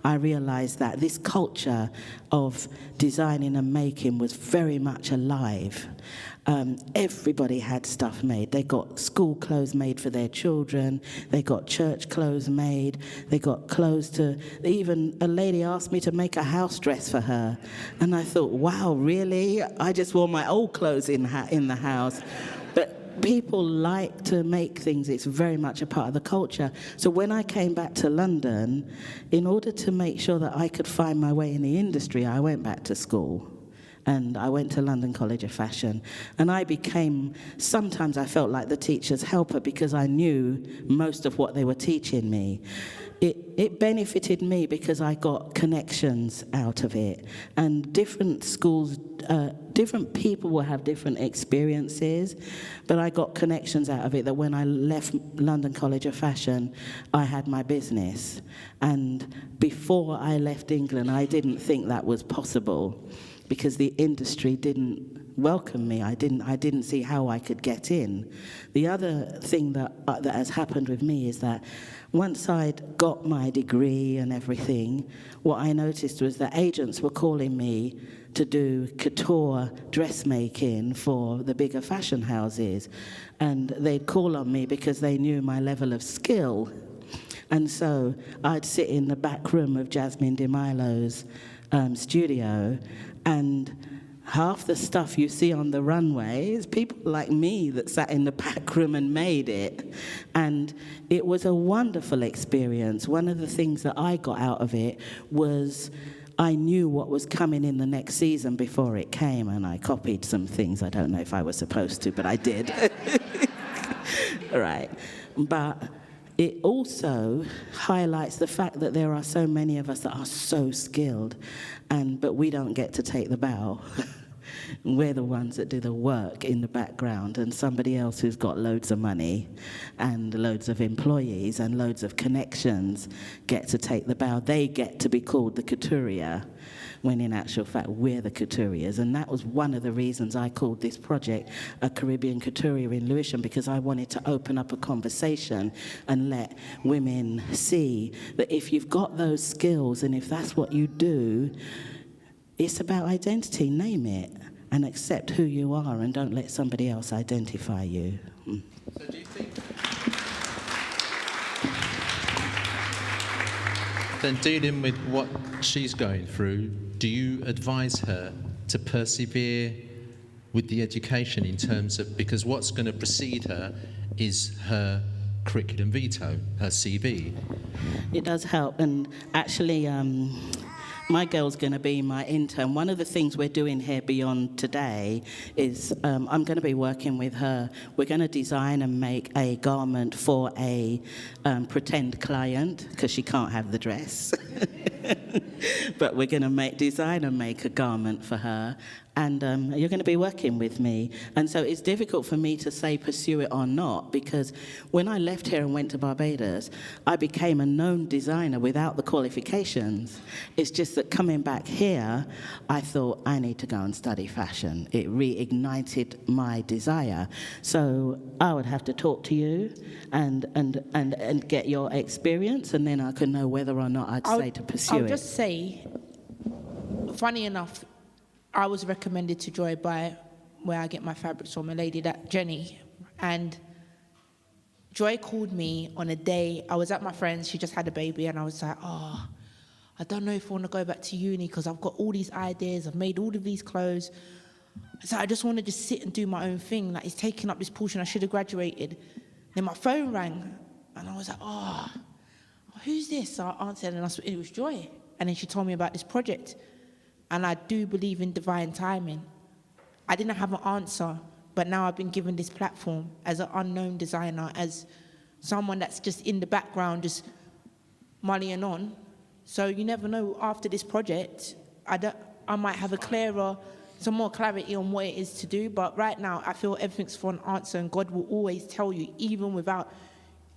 E: I realized that this culture of designing and making was very much alive. Everybody had stuff made. They got school clothes made for their children. They got church clothes made. They got clothes even a lady asked me to make a house dress for her. And I thought, wow, really? I just wore my old clothes in the house. But people like to make things. It's very much a part of the culture. So when I came back to London, in order to make sure that I could find my way in the industry, I went back to school. And I went to London College of Fashion. And sometimes I felt like the teacher's helper, because I knew most of what they were teaching me. It benefited me because I got connections out of it. And different schools, different people will have different experiences, but I got connections out of it, that when I left London College of Fashion, I had my business. And before I left England, I didn't think that was possible, because the industry didn't welcome me. I didn't see how I could get in. The other thing that has happened with me is that once I'd got my degree and everything, what I noticed was that agents were calling me to do couture dressmaking for the bigger fashion houses. And they'd call on me because they knew my level of skill. And so I'd sit in the back room of Jasmine DeMilo's studio, and half the stuff you see on the runway is people like me that sat in the back room and made it. And it was a wonderful experience. One of the things that I got out of it was I knew what was coming in the next season before it came, and I copied some things. I don't know if I was supposed to, but I did. Right. But it also highlights the fact that there are so many of us that are so skilled, but we don't get to take the bow. We're the ones that do the work in the background, and somebody else who's got loads of money and loads of employees and loads of connections get to take the bow. They get to be called the Couturier, when in actual fact we're the couturiers. And that was one of the reasons I called this project a Caribbean Couturier in Lewisham, because I wanted to open up a conversation and let women see that if you've got those skills and if that's what you do, it's about identity. Name it and accept who you are, and don't let somebody else identify you.
A: So do you think then, dealing with what she's going through, do you advise her to persevere with the education in terms of, because what's going to precede her is her curriculum vitae, her CV?
E: It does help, and actually my girl's going to be my intern. One of the things we're doing here beyond today is I'm going to be working with her. We're going to design and make a garment for a pretend client, because she can't have the dress. But we're going to design and make a garment for her, and you're going to be working with me. And so it's difficult for me to say pursue it or not, because when I left here and went to Barbados, I became a known designer without the qualifications. It's just that coming back here, I thought I need to go and study fashion. It reignited my desire. So I would have to talk to you and get your experience, and then I could know whether or not I'd say to pursue it.
C: I'll just say, funny enough, I was recommended to Joy by where I get my fabrics from, a lady, that Jenny, and Joy called me on a day. I was at my friend's, she just had a baby, and I was like, I don't know if I want to go back to uni because I've got all these ideas, I've made all of these clothes, so I just want to just sit and do my own thing. Like, it's taking up this portion, I should have graduated. Then my phone rang, and I was like, who's this? So I answered, and it was Joy. And then she told me about this project. And I do believe in divine timing. I didn't have an answer, but now I've been given this platform as an unknown designer, as someone that's just in the background, just mullying on. So you never know, after this project, I might have some more clarity on what it is to do. But right now, I feel everything's for an answer, and God will always tell you, even without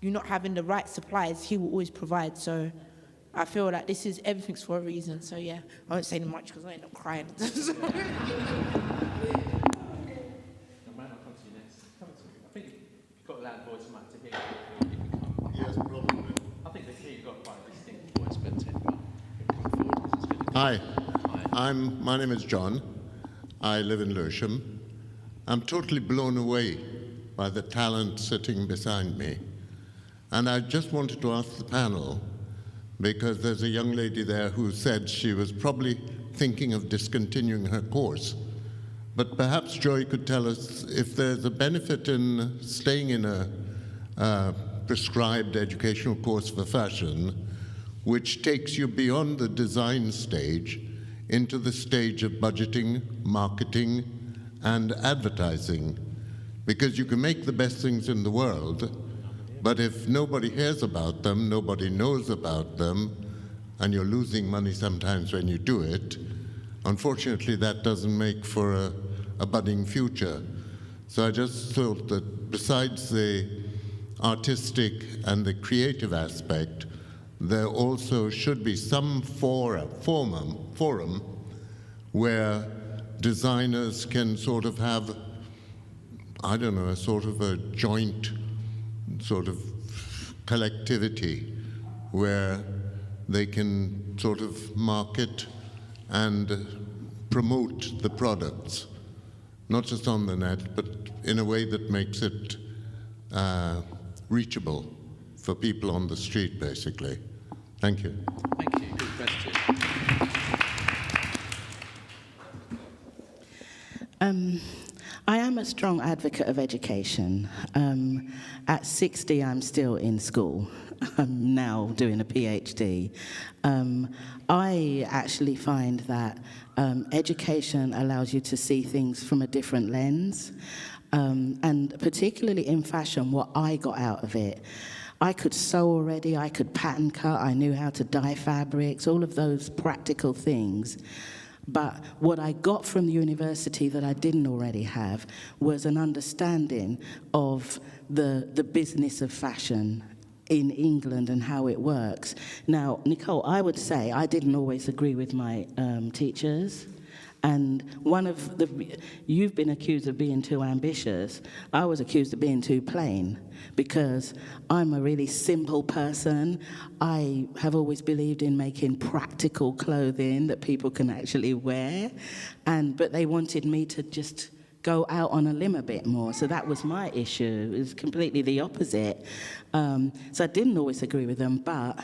C: you not having the right supplies, He will always provide. So I feel like everything's for a reason. So yeah, I won't say much because I end up crying.
A: I think you've got a loud voice, I might to hear.
H: Yes, probably.
A: I think you've got quite a distinct voice, but
H: Hi. My name is John. I live in Lewisham. I'm totally blown away by the talent sitting beside me. And I just wanted to ask the panel, because there's a young lady there who said she was probably thinking of discontinuing her course. But perhaps Joy could tell us if there's a benefit in staying in a prescribed educational course for fashion, which takes you beyond the design stage into the stage of budgeting, marketing, and advertising. Because you can make the best things in the world, but if nobody hears about them, nobody knows about them, and you're losing money sometimes when you do it, unfortunately that doesn't make for a budding future. So I just thought that besides the artistic and the creative aspect, there also should be some forum where designers can sort of have, I don't know, a sort of a joint sort of collectivity where they can sort of market and promote the products, not just on the net, but in a way that makes it reachable for people on the street, basically. Thank you.
A: Thank you. Good question.
E: I am a strong advocate of education. At 60, I'm still in school. I'm now doing a PhD. I actually find that education allows you to see things from a different lens. And particularly in fashion, what I got out of it, I could sew already, I could pattern cut, I knew how to dye fabrics, all of those practical things. But what I got from the university that I didn't already have was an understanding of the business of fashion in England and how it works. Now, Nicole, I would say I didn't always agree with my teachers. And you've been accused of being too ambitious. I was accused of being too plain because I'm a really simple person. I have always believed in making practical clothing that people can actually wear. But they wanted me to just go out on a limb a bit more. So that was my issue. It was completely the opposite. So I didn't always agree with them, but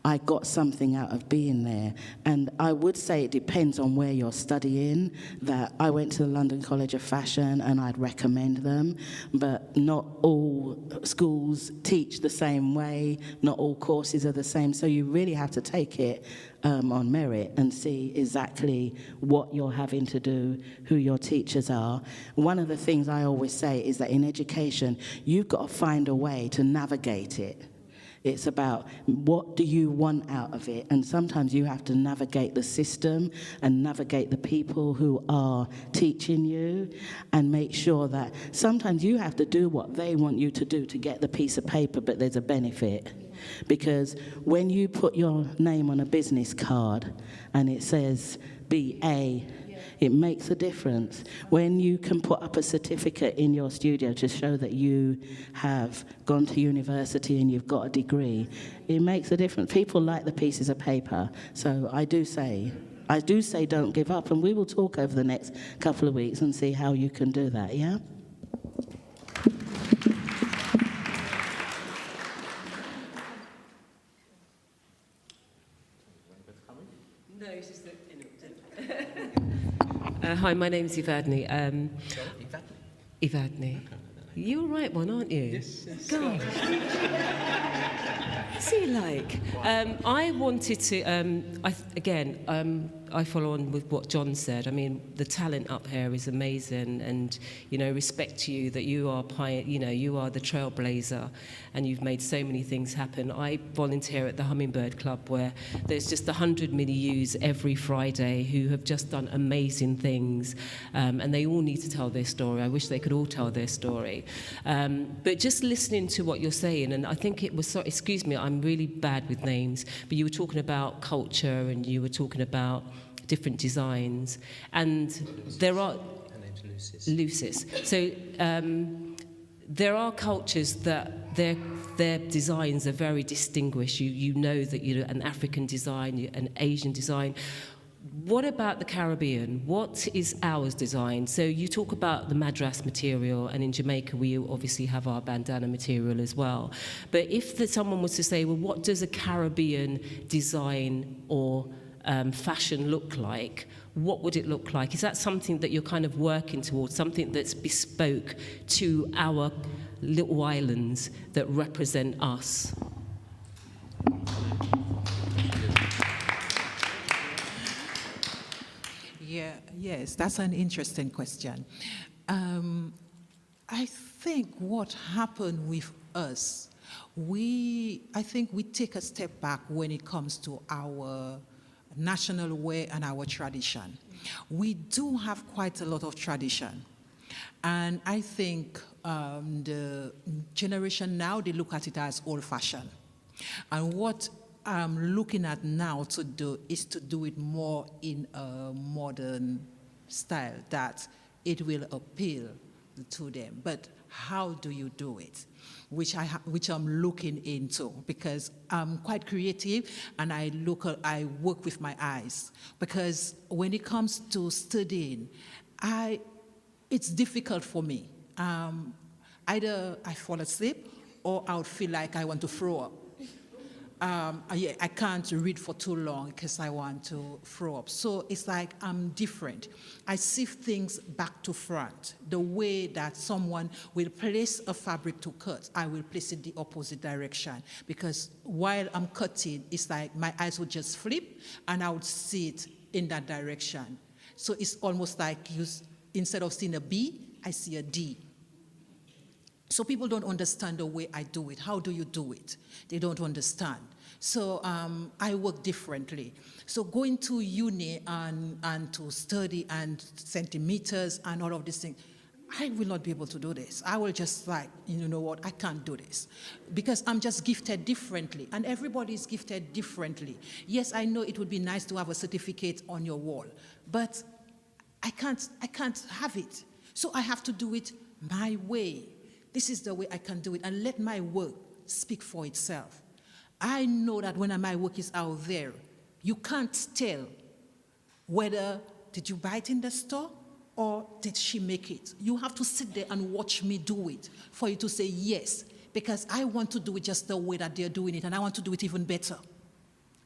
E: I got something out of being there. And I would say it depends on where you're studying, that I went to the London College of Fashion and I'd recommend them, but not all schools teach the same way, not all courses are the same, so you really have to take it on merit and see exactly what you're having to do, who your teachers are. One of the things I always say is that in education, you've got to find a way to navigate it. It's about what do you want out of it, and sometimes you have to navigate the system and navigate the people who are teaching you and make sure that sometimes you have to do what they want you to do to get the piece of paper, but there's a benefit. Because when you put your name on a business card and it says BA, it makes a difference. When you can put up a certificate in your studio to show that you have gone to university and you've got a degree, it makes a difference. People like the pieces of paper. So I do say don't give up, and we will talk over the next couple of weeks and see how you can do that, yeah?
I: Hi, my name's Evadne. Evadne. You're the right one, aren't you?
A: Yes.
I: God. What's he like? I wanted to, I follow on with what John said. I mean, the talent up here is amazing, and, respect to you that you are you are the trailblazer, and you've made so many things happen. I volunteer at the Hummingbird Club, where there's just 100 mini-Us every Friday who have just done amazing things, and they all need to tell their story. I wish they could all tell their story. But just listening to what you're saying, and I think it was, excuse me, I'm really bad with names, but you were talking about culture and you were talking about different designs, and there are...
A: Her name's
I: Lucesse. So there are cultures that their designs are very distinguished. You know that an African design, an Asian design. What about the Caribbean? What is ours design? So you talk about the madras material, and in Jamaica we obviously have our bandana material as well. But if someone was to say, well, what does a Caribbean design or fashion look like? What would it look like? Is that something that you're kind of working towards, something that's bespoke to our little islands that represent us?
B: Yes, that's an interesting question. I think what happened with us, I think we take a step back when it comes to our national way and our tradition. We do have quite a lot of tradition. And I think the generation now, they look at it as old-fashioned. And what I'm looking at now to do is to do it more in a modern style, that it will appeal to them. But how do you do it? Which I'm looking into, because I'm quite creative and I work with my eyes. Because when it comes to studying, it's difficult for me. Either I fall asleep or I would feel like I want to throw up. I can't read for too long because I want to throw up. So it's like I'm different. I sift things back to front. The way that someone will place a fabric to cut, I will place it the opposite direction. Because while I'm cutting, it's like my eyes would just flip and I would see it in that direction. So it's almost like instead of seeing a B, I see a D. So people don't understand the way I do it. How do you do it? They don't understand. So I work differently. So going to uni and to study and centimeters and all of these things, I will not be able to do this. I will just like, you know what, I can't do this. Because I'm just gifted differently. And everybody is gifted differently. Yes, I know it would be nice to have a certificate on your wall. But I can't have it. So I have to do it my way. This is the way I can do it, and let my work speak for itself. I know that when my work is out there, you can't tell whether did you buy it in the store or did she make it. You have to sit there and watch me do it for you to say yes, because I want to do it just the way that they're doing it, and I want to do it even better.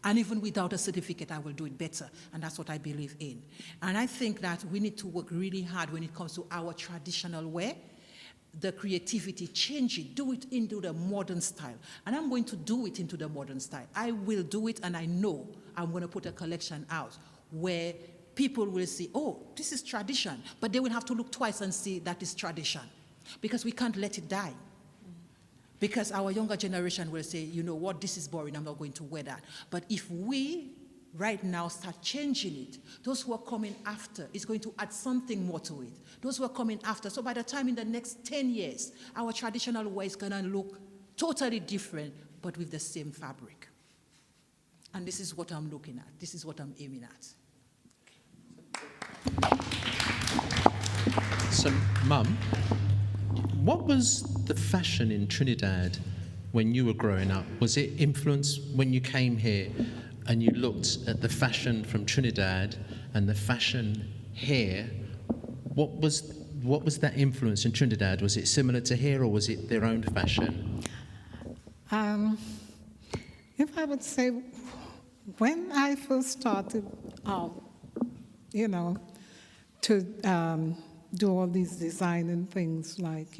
B: And even without a certificate, I will do it better, and that's what I believe in. And I think that we need to work really hard when it comes to our traditional wear. The creativity, change it, do it into the modern style. And I'm going to do it into the modern style. I will do it, and I know I'm going to put a collection out where people will see, oh, this is tradition. But they will have to look twice and see that is tradition, because we can't let it die. Because our younger generation will say, you know what, this is boring, I'm not going to wear that. But if we right now start changing it, those who are coming after is going to add something more to it. Those who are coming after, so by the time in the next 10 years, our traditional wear is going to look totally different, but with the same fabric. And this is what I'm looking at. This is what I'm aiming at.
A: So, Mum, what was the fashion in Trinidad when you were growing up? Was it influenced when you came here and you looked at the fashion from Trinidad and the fashion here? What was that influence in Trinidad? Was it similar to here, or was it their own fashion?
D: If I would say, when I first started, to do all these designing things, like,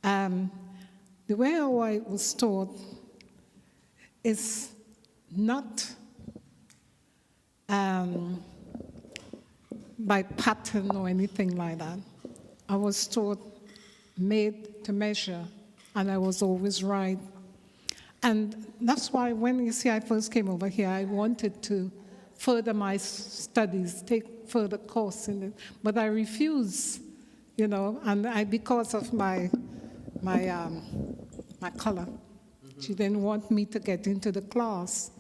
D: the way I was taught is not by pattern or anything like that. I was taught made to measure, and I was always right. And that's why when you see I first came over here, I wanted to further my studies, take further course in it, but I refused, and because of my color. She didn't want me to get into the class.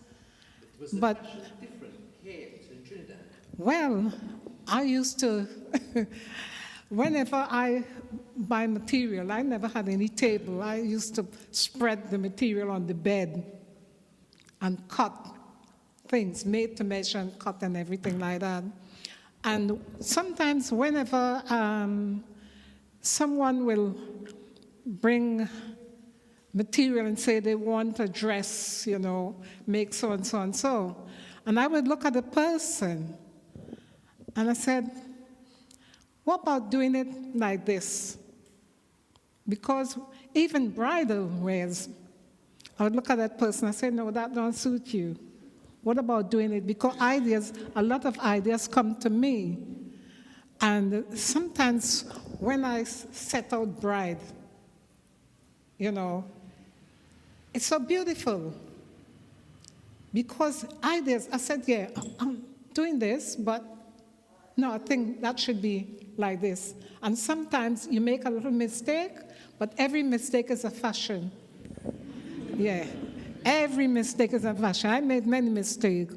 A: Was the fashion different here to Trinidad?
D: Well, I used to, whenever I buy material, I never had any table. I used to spread the material on the bed and cut things, made to measure and cut and everything like that. And sometimes whenever someone will bring material and say they want a dress, make so and so and so. And I would look at the person and I said, what about doing it like this? Because even bridal wears, I would look at that person and say, no, that don't suit you. What about doing it? Because a lot of ideas come to me. And sometimes when I set out bride, it's so beautiful. Because ideas, I said, yeah, I'm doing this, but no, I think that should be like this. And sometimes you make a little mistake, but every mistake is a fashion. Yeah, every mistake is a fashion. I made many mistakes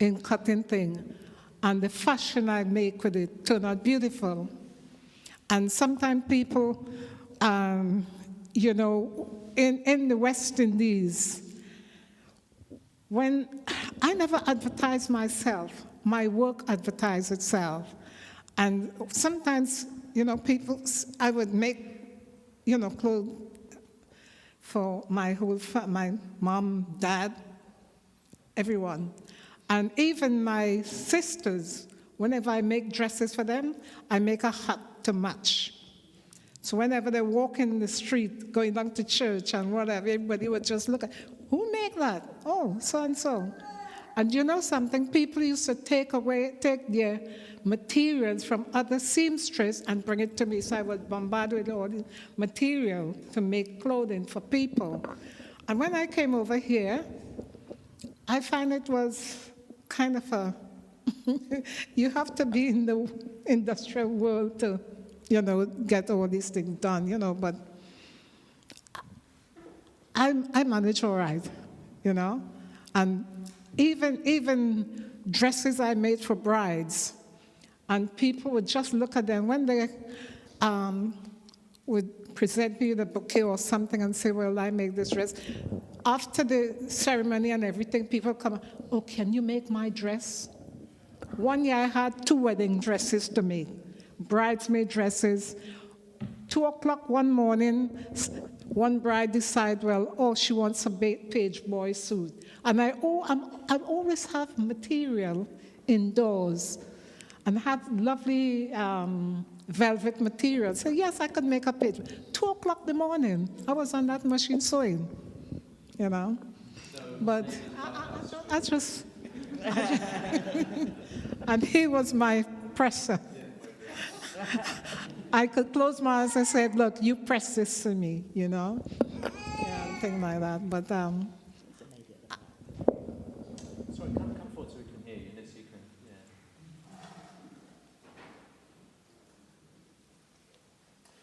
D: in cutting things, and the fashion I make with it turned out beautiful. And sometimes people, in the West Indies, when I never advertise myself, my work advertises itself. And sometimes, people, I would make, clothes for my whole my mom, dad, everyone. And even my sisters, whenever I make dresses for them, I make a hat to match. So whenever they walk in the street, going down to church and whatever, everybody would just look at, who made that? Oh, so-and-so. And you know something? People used to take their materials from other seamstresses and bring it to me. So I would bombard with all the material to make clothing for people. And when I came over here, I find it was kind of a, you have to be in the industrial world to, get all these things done, but I manage all right, and even dresses I made for brides, and people would just look at them when they would present me the bouquet or something and say, well, I make this dress. After the ceremony and everything, people come, oh, can you make my dress? One year I had 2 wedding dresses to make, bridesmaid dresses. 2 o'clock one morning, one bride decided, she wants a page boy suit. And I always have material indoors and have lovely velvet material. So yes, I could make a page. 2 o'clock in the morning, I was on that machine sewing, But I just and he was my presser. I could close my eyes and say, look, you press this for me, Yeah, thing like that. But
A: sorry, come forward so we can hear you. Unless you can,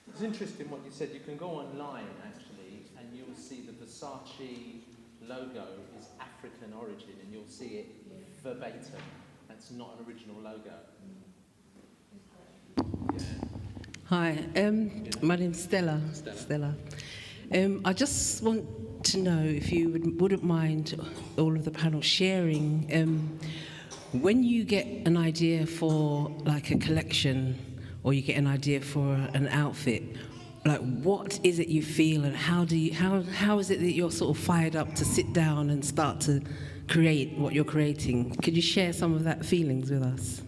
A: It's interesting what you said. You can go online actually, and you will see the Versace logo is African origin, and you'll see it verbatim. That's not an original logo.
J: Hi, my name's Stella. I just want to know if you wouldn't mind, all of the panel, sharing when you get an idea for like a collection, or you get an idea for an outfit. Like, what is it you feel, and how is it that you're sort of fired up to sit down and start to create what you're creating? Could you share some of that feelings with us?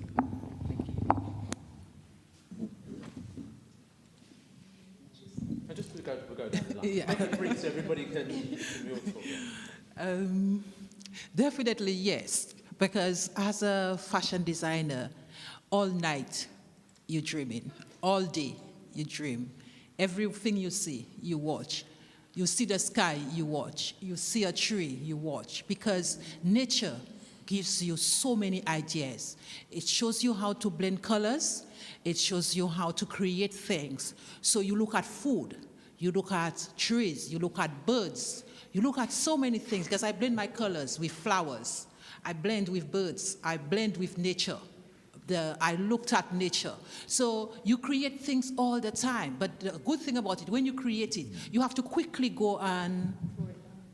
A: We'll go down the line.
B: Yeah.
A: Make it brief so everybody can your talk.
B: Definitely yes, because as a fashion designer, all night you're dreaming, all day you dream. Everything you see, you watch. You see the sky, you watch. You see a tree, you watch. Because nature gives you so many ideas. It shows you how to blend colors. It shows you how to create things. So you look at food, you look at trees, you look at birds, you look at so many things. Because I blend my colors with flowers. I blend with birds. I blend with nature. I looked at nature. So you create things all the time. But the good thing about it, when you create it, you have to quickly go and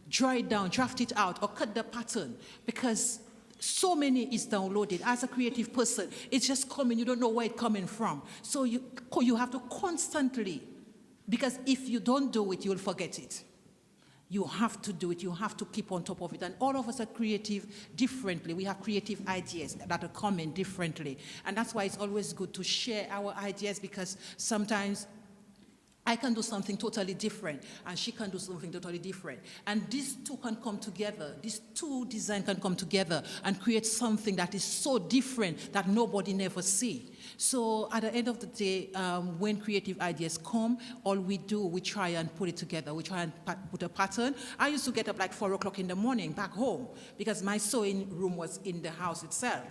B: draw it down, draft it out, or cut the pattern. Because so many is downloaded. As a creative person, it's just coming. You don't know where it's coming from. So you have to constantly, because if you don't do it, you'll forget it. You have to do it. You have to keep on top of it. And all of us are creative differently. We have creative ideas that are coming differently. And that's why it's always good to share our ideas, because sometimes I can do something totally different, and she can do something totally different. And these two can come together. These two designs can come together and create something that is so different that nobody never see. So at the end of the day, when creative ideas come, all we do, we try and put it together. We try and put a pattern. I used to get up like 4 o'clock in the morning back home, because my sewing room was in the house itself.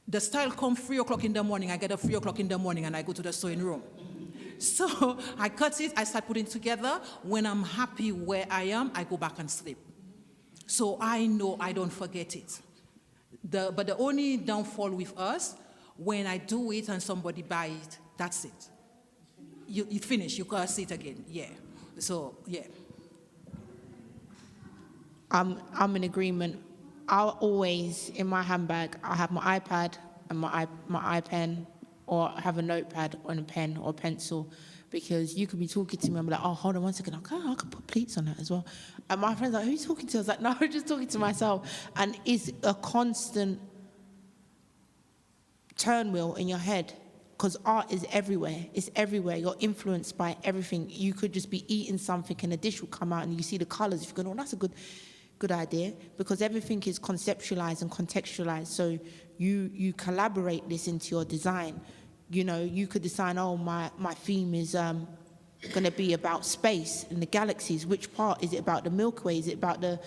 B: The style comes 3 o'clock in the morning. I get up 3 o'clock in the morning and I go to the sewing room. So I cut it, I start putting it together. When I'm happy where I am, I go back and sleep. So I know I don't forget it. But the only downfall with us, when I do it and somebody buys it, that's it. You finish, you can't see it again. Yeah. So, yeah.
C: I'm in agreement. I'll always, in my handbag, I have my iPad and my iPen, or have a notepad or a pen or a pencil. because you could be talking to me, I'm like, oh, hold on 1 second, I could put pleats on that as well. And my friend's like, who are you talking to? I was like, no, I'm just talking to myself. And it's a constant turmoil in your head, because art is everywhere. It's everywhere. You're influenced by everything. You could just be eating something and a dish will come out and you see the colors. You're going, oh, that's a good idea, because everything is conceptualized and contextualized. So you collaborate this into your design. You know, you could decide, oh, my theme is going to be about space and the galaxies. Which part? Is it about the Milky Way? Is it about the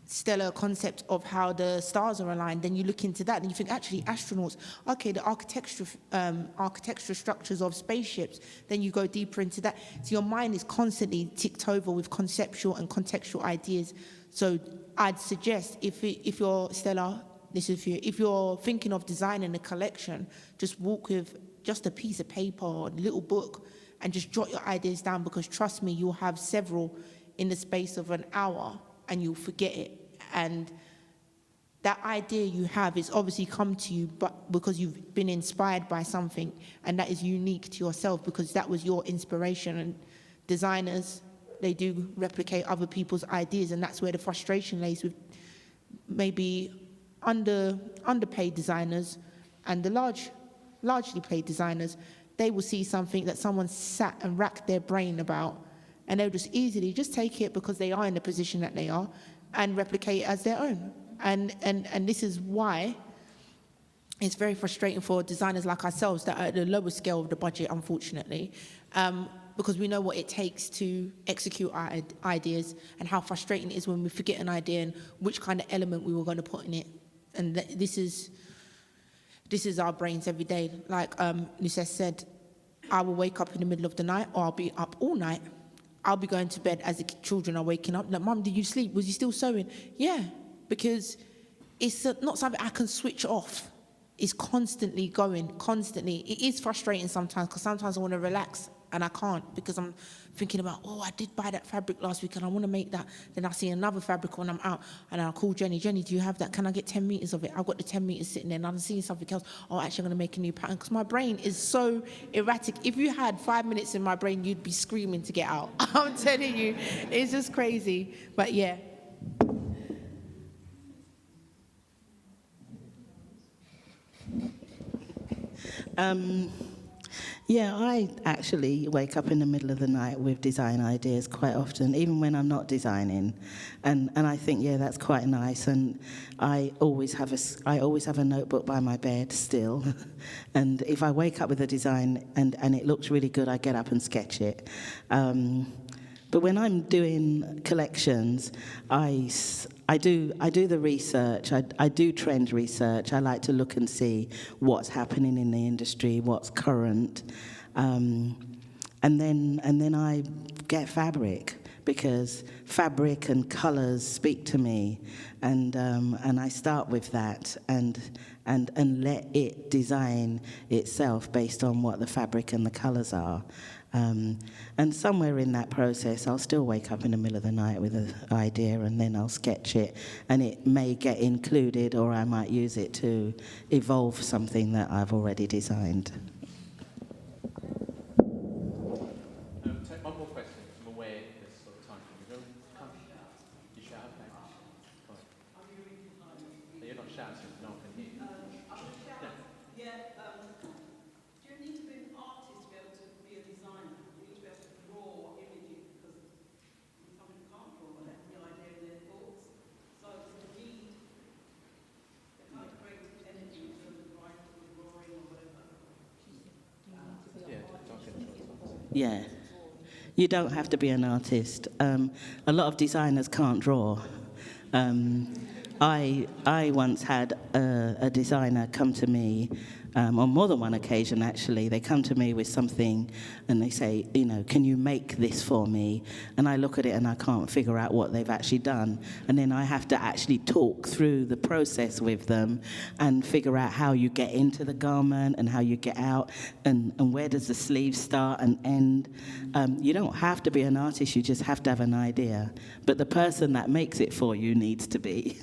C: stellar concept of how the stars are aligned? Then you look into that and you think, actually, astronauts, okay, the architectural structures of spaceships. Then you go deeper into that. So your mind is constantly ticked over with conceptual and contextual ideas. So I'd suggest, if you're Stella, if you're thinking of designing a collection, just walk with just a piece of paper or a little book and just jot your ideas down, because trust me, you'll have several in the space of an hour and you'll forget it. And that idea you have is obviously come to you but because you've been inspired by something, and that is unique to yourself because that was your inspiration. And designers, they do replicate other people's ideas, and that's where the frustration lays with maybe underpaid designers and the largely paid designers. They will see something that someone sat and racked their brain about, and they'll just easily just take it because they are in the position that they are and replicate it as their own. And this is why it's very frustrating for designers like ourselves that are at the lower scale of the budget, unfortunately, because we know what it takes to execute our ideas, and how frustrating it is when we forget an idea and which kind of element we were going to put in it. And this is our brains every day. Like Lucesse said, I will wake up in the middle of the night, or I'll be up all night. I'll be going to bed as the children are waking up. Like, Mum, did you sleep? Was you still sewing? Yeah, because it's not something I can switch off. It's constantly going, constantly. It is frustrating sometimes, because sometimes I want to relax and I can't, because I'm thinking about, oh, I did buy that fabric last week and I want to make that. Then I see another fabric when I'm out, and I'll call Jenny. Jenny, do you have that? Can I get 10 meters of it? I've got the 10 meters sitting there, and I'm seeing something else. Oh, actually, I'm going to make a new pattern, because my brain is so erratic. If you had 5 minutes in my brain, you'd be screaming to get out. I'm telling you, it's just crazy. But yeah.
E: Yeah, I actually wake up in the middle of the night with design ideas quite often, even when I'm not designing, and I think, yeah, that's quite nice. And I always have a notebook by my bed still, and if I wake up with a design and it looks really good, I get up and sketch it. But when I'm doing collections, I do the research. I do trend research. I like to look and see what's happening in the industry, what's current, and then I get fabric, because fabric and colours speak to me, and I start with that and let it design itself based on what the fabric and the colours are. And somewhere in that process, I'll still wake up in the middle of the night with an idea, and then I'll sketch it, and it may get included, or I might use it to evolve something that I've already designed.
A: Take one more question. I'm aware there's sort of time for you. Come. You shout, okay? Fine. You're not shouting, no one can hear you.
E: Yeah, you don't have to be an artist. A lot of designers can't draw. I once had a designer come to me on more than one occasion, actually. They come to me with something and they say, can you make this for me? And I look at it and I can't figure out what they've actually done. And then I have to actually talk through the process with them and figure out how you get into the garment and how you get out, and where does the sleeve start and end. You don't have to be an artist, you just have to have an idea. But the person that makes it for you needs to be.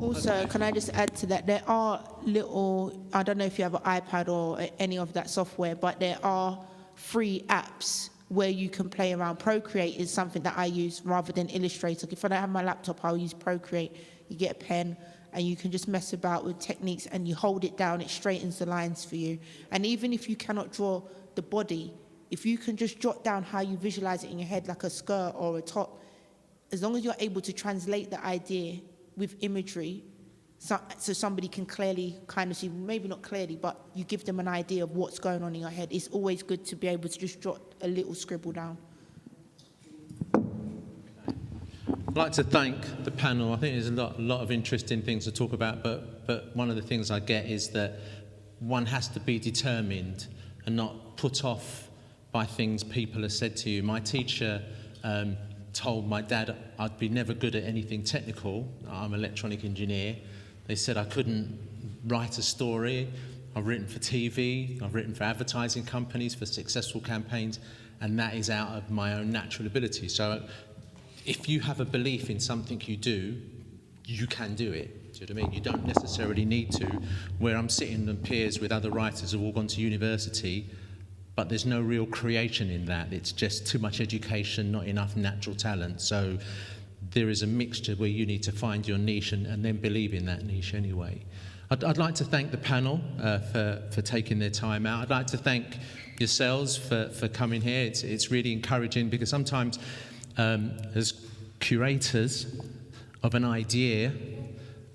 C: Also, can I just add to that? There are little, I don't know if you have an iPad or any of that software, but there are free apps where you can play around. Procreate is something that I use rather than Illustrator. If I don't have my laptop, I'll use Procreate. You get a pen and you can just mess about with techniques and you hold it down, it straightens the lines for you. And even if you cannot draw the body, if you can just jot down how you visualize it in your head, like a skirt or a top, as long as you're able to translate the idea with imagery, so somebody can clearly kind of see, maybe not clearly, but you give them an idea of what's going on in your head. It's always good to be able to just jot a little scribble down.
A: I'd like to thank the panel. I think there's a lot of interesting things to talk about, but one of the things I get is that one has to be determined and not put off by things people have said to you. My teacher told my dad I'd be never good at anything technical. I'm an electronic engineer. They said I couldn't write a story. I've written for TV, I've written for advertising companies, for successful campaigns, and that is out of my own natural ability. So if you have a belief in something you do, you can do it. Do you know what I mean? You don't necessarily need to. Where I'm sitting in peers with other writers who've all gone to university, but there's no real creation in that. It's just too much education, not enough natural talent. So there is a mixture where you need to find your niche and then believe in that niche anyway. I'd like to thank the panel for taking their time out. I'd like to thank yourselves for coming here. It's really encouraging because sometimes as curators of an idea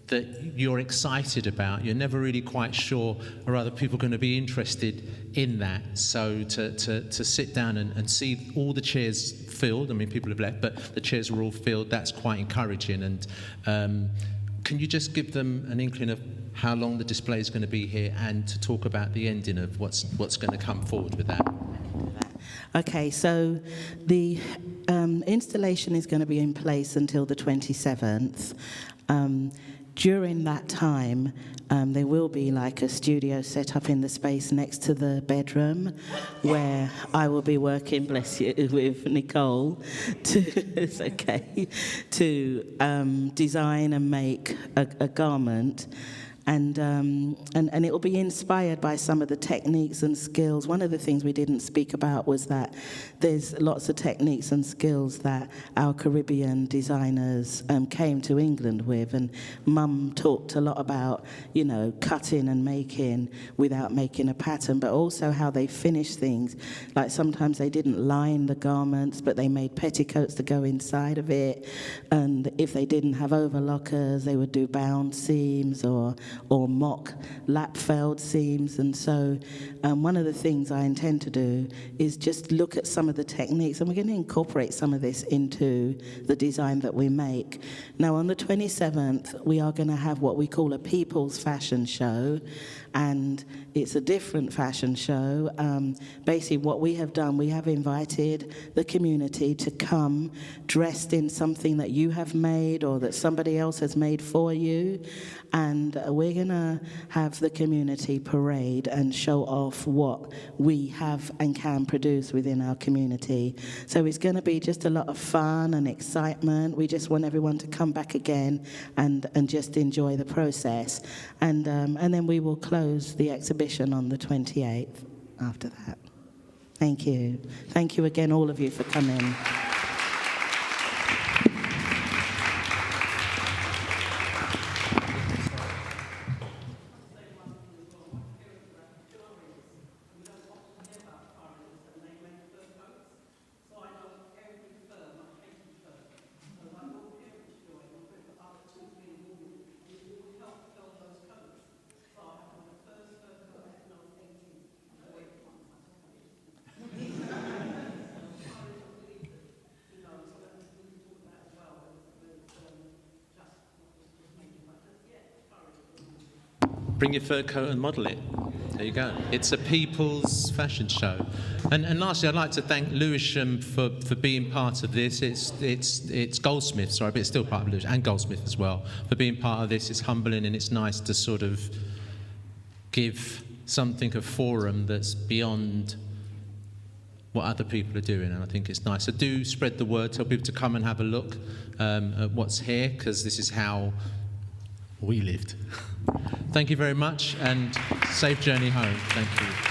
A: that you're excited about, you're never really quite sure are other people going to be interested in that. So to sit down and see all the chairs filled, I mean people have left, but the chairs were all filled, that's quite encouraging. And can you just give them an inkling of how long the display is going to be here and to talk about the ending of what's going to come forward with that?
E: Okay, so the installation is going to be in place until the 27th. During that time, there will be like a studio set up in the space next to the bedroom where I will be working, bless you, with Nicole it's okay, to design and make a garment. And it will be inspired by some of the techniques and skills. One of the things we didn't speak about was that there's lots of techniques and skills that our Caribbean designers came to England with. And Mum talked a lot about, you know, cutting and making without making a pattern, but also how they finish things. Like sometimes they didn't line the garments, but they made petticoats to go inside of it. And if they didn't have overlockers, they would do bound seams or mock lap-felled seams. And so one of the things I intend to do is just look at some of the techniques, and we're going to incorporate some of this into the design that we make. Now, on the 27th, we are going to have what we call a people's fashion show, and it's a different fashion show. Basically, what we have done, we have invited the community to come dressed in something that you have made or that somebody else has made for you, and we're going to have the community parade and show off what we have and can produce within our community. So it's going to be just a lot of fun and excitement. We just want everyone to come back again and just enjoy the process. And then we will close the exhibition on the 28th after that. Thank you. Thank you again, all of you, for coming.
A: Bring your fur coat and model it. There you go. It's a people's fashion show. And lastly, I'd like to thank Lewisham for being part of this. It's Goldsmith, sorry, but it's still part of Lewisham, and Goldsmith as well, for being part of this. It's humbling and it's nice to sort of give something a forum that's beyond what other people are doing, and I think it's nice. So do spread the word, tell people to come and have a look at what's here, because this is how we lived. Thank you very much, and safe journey home. Thank you.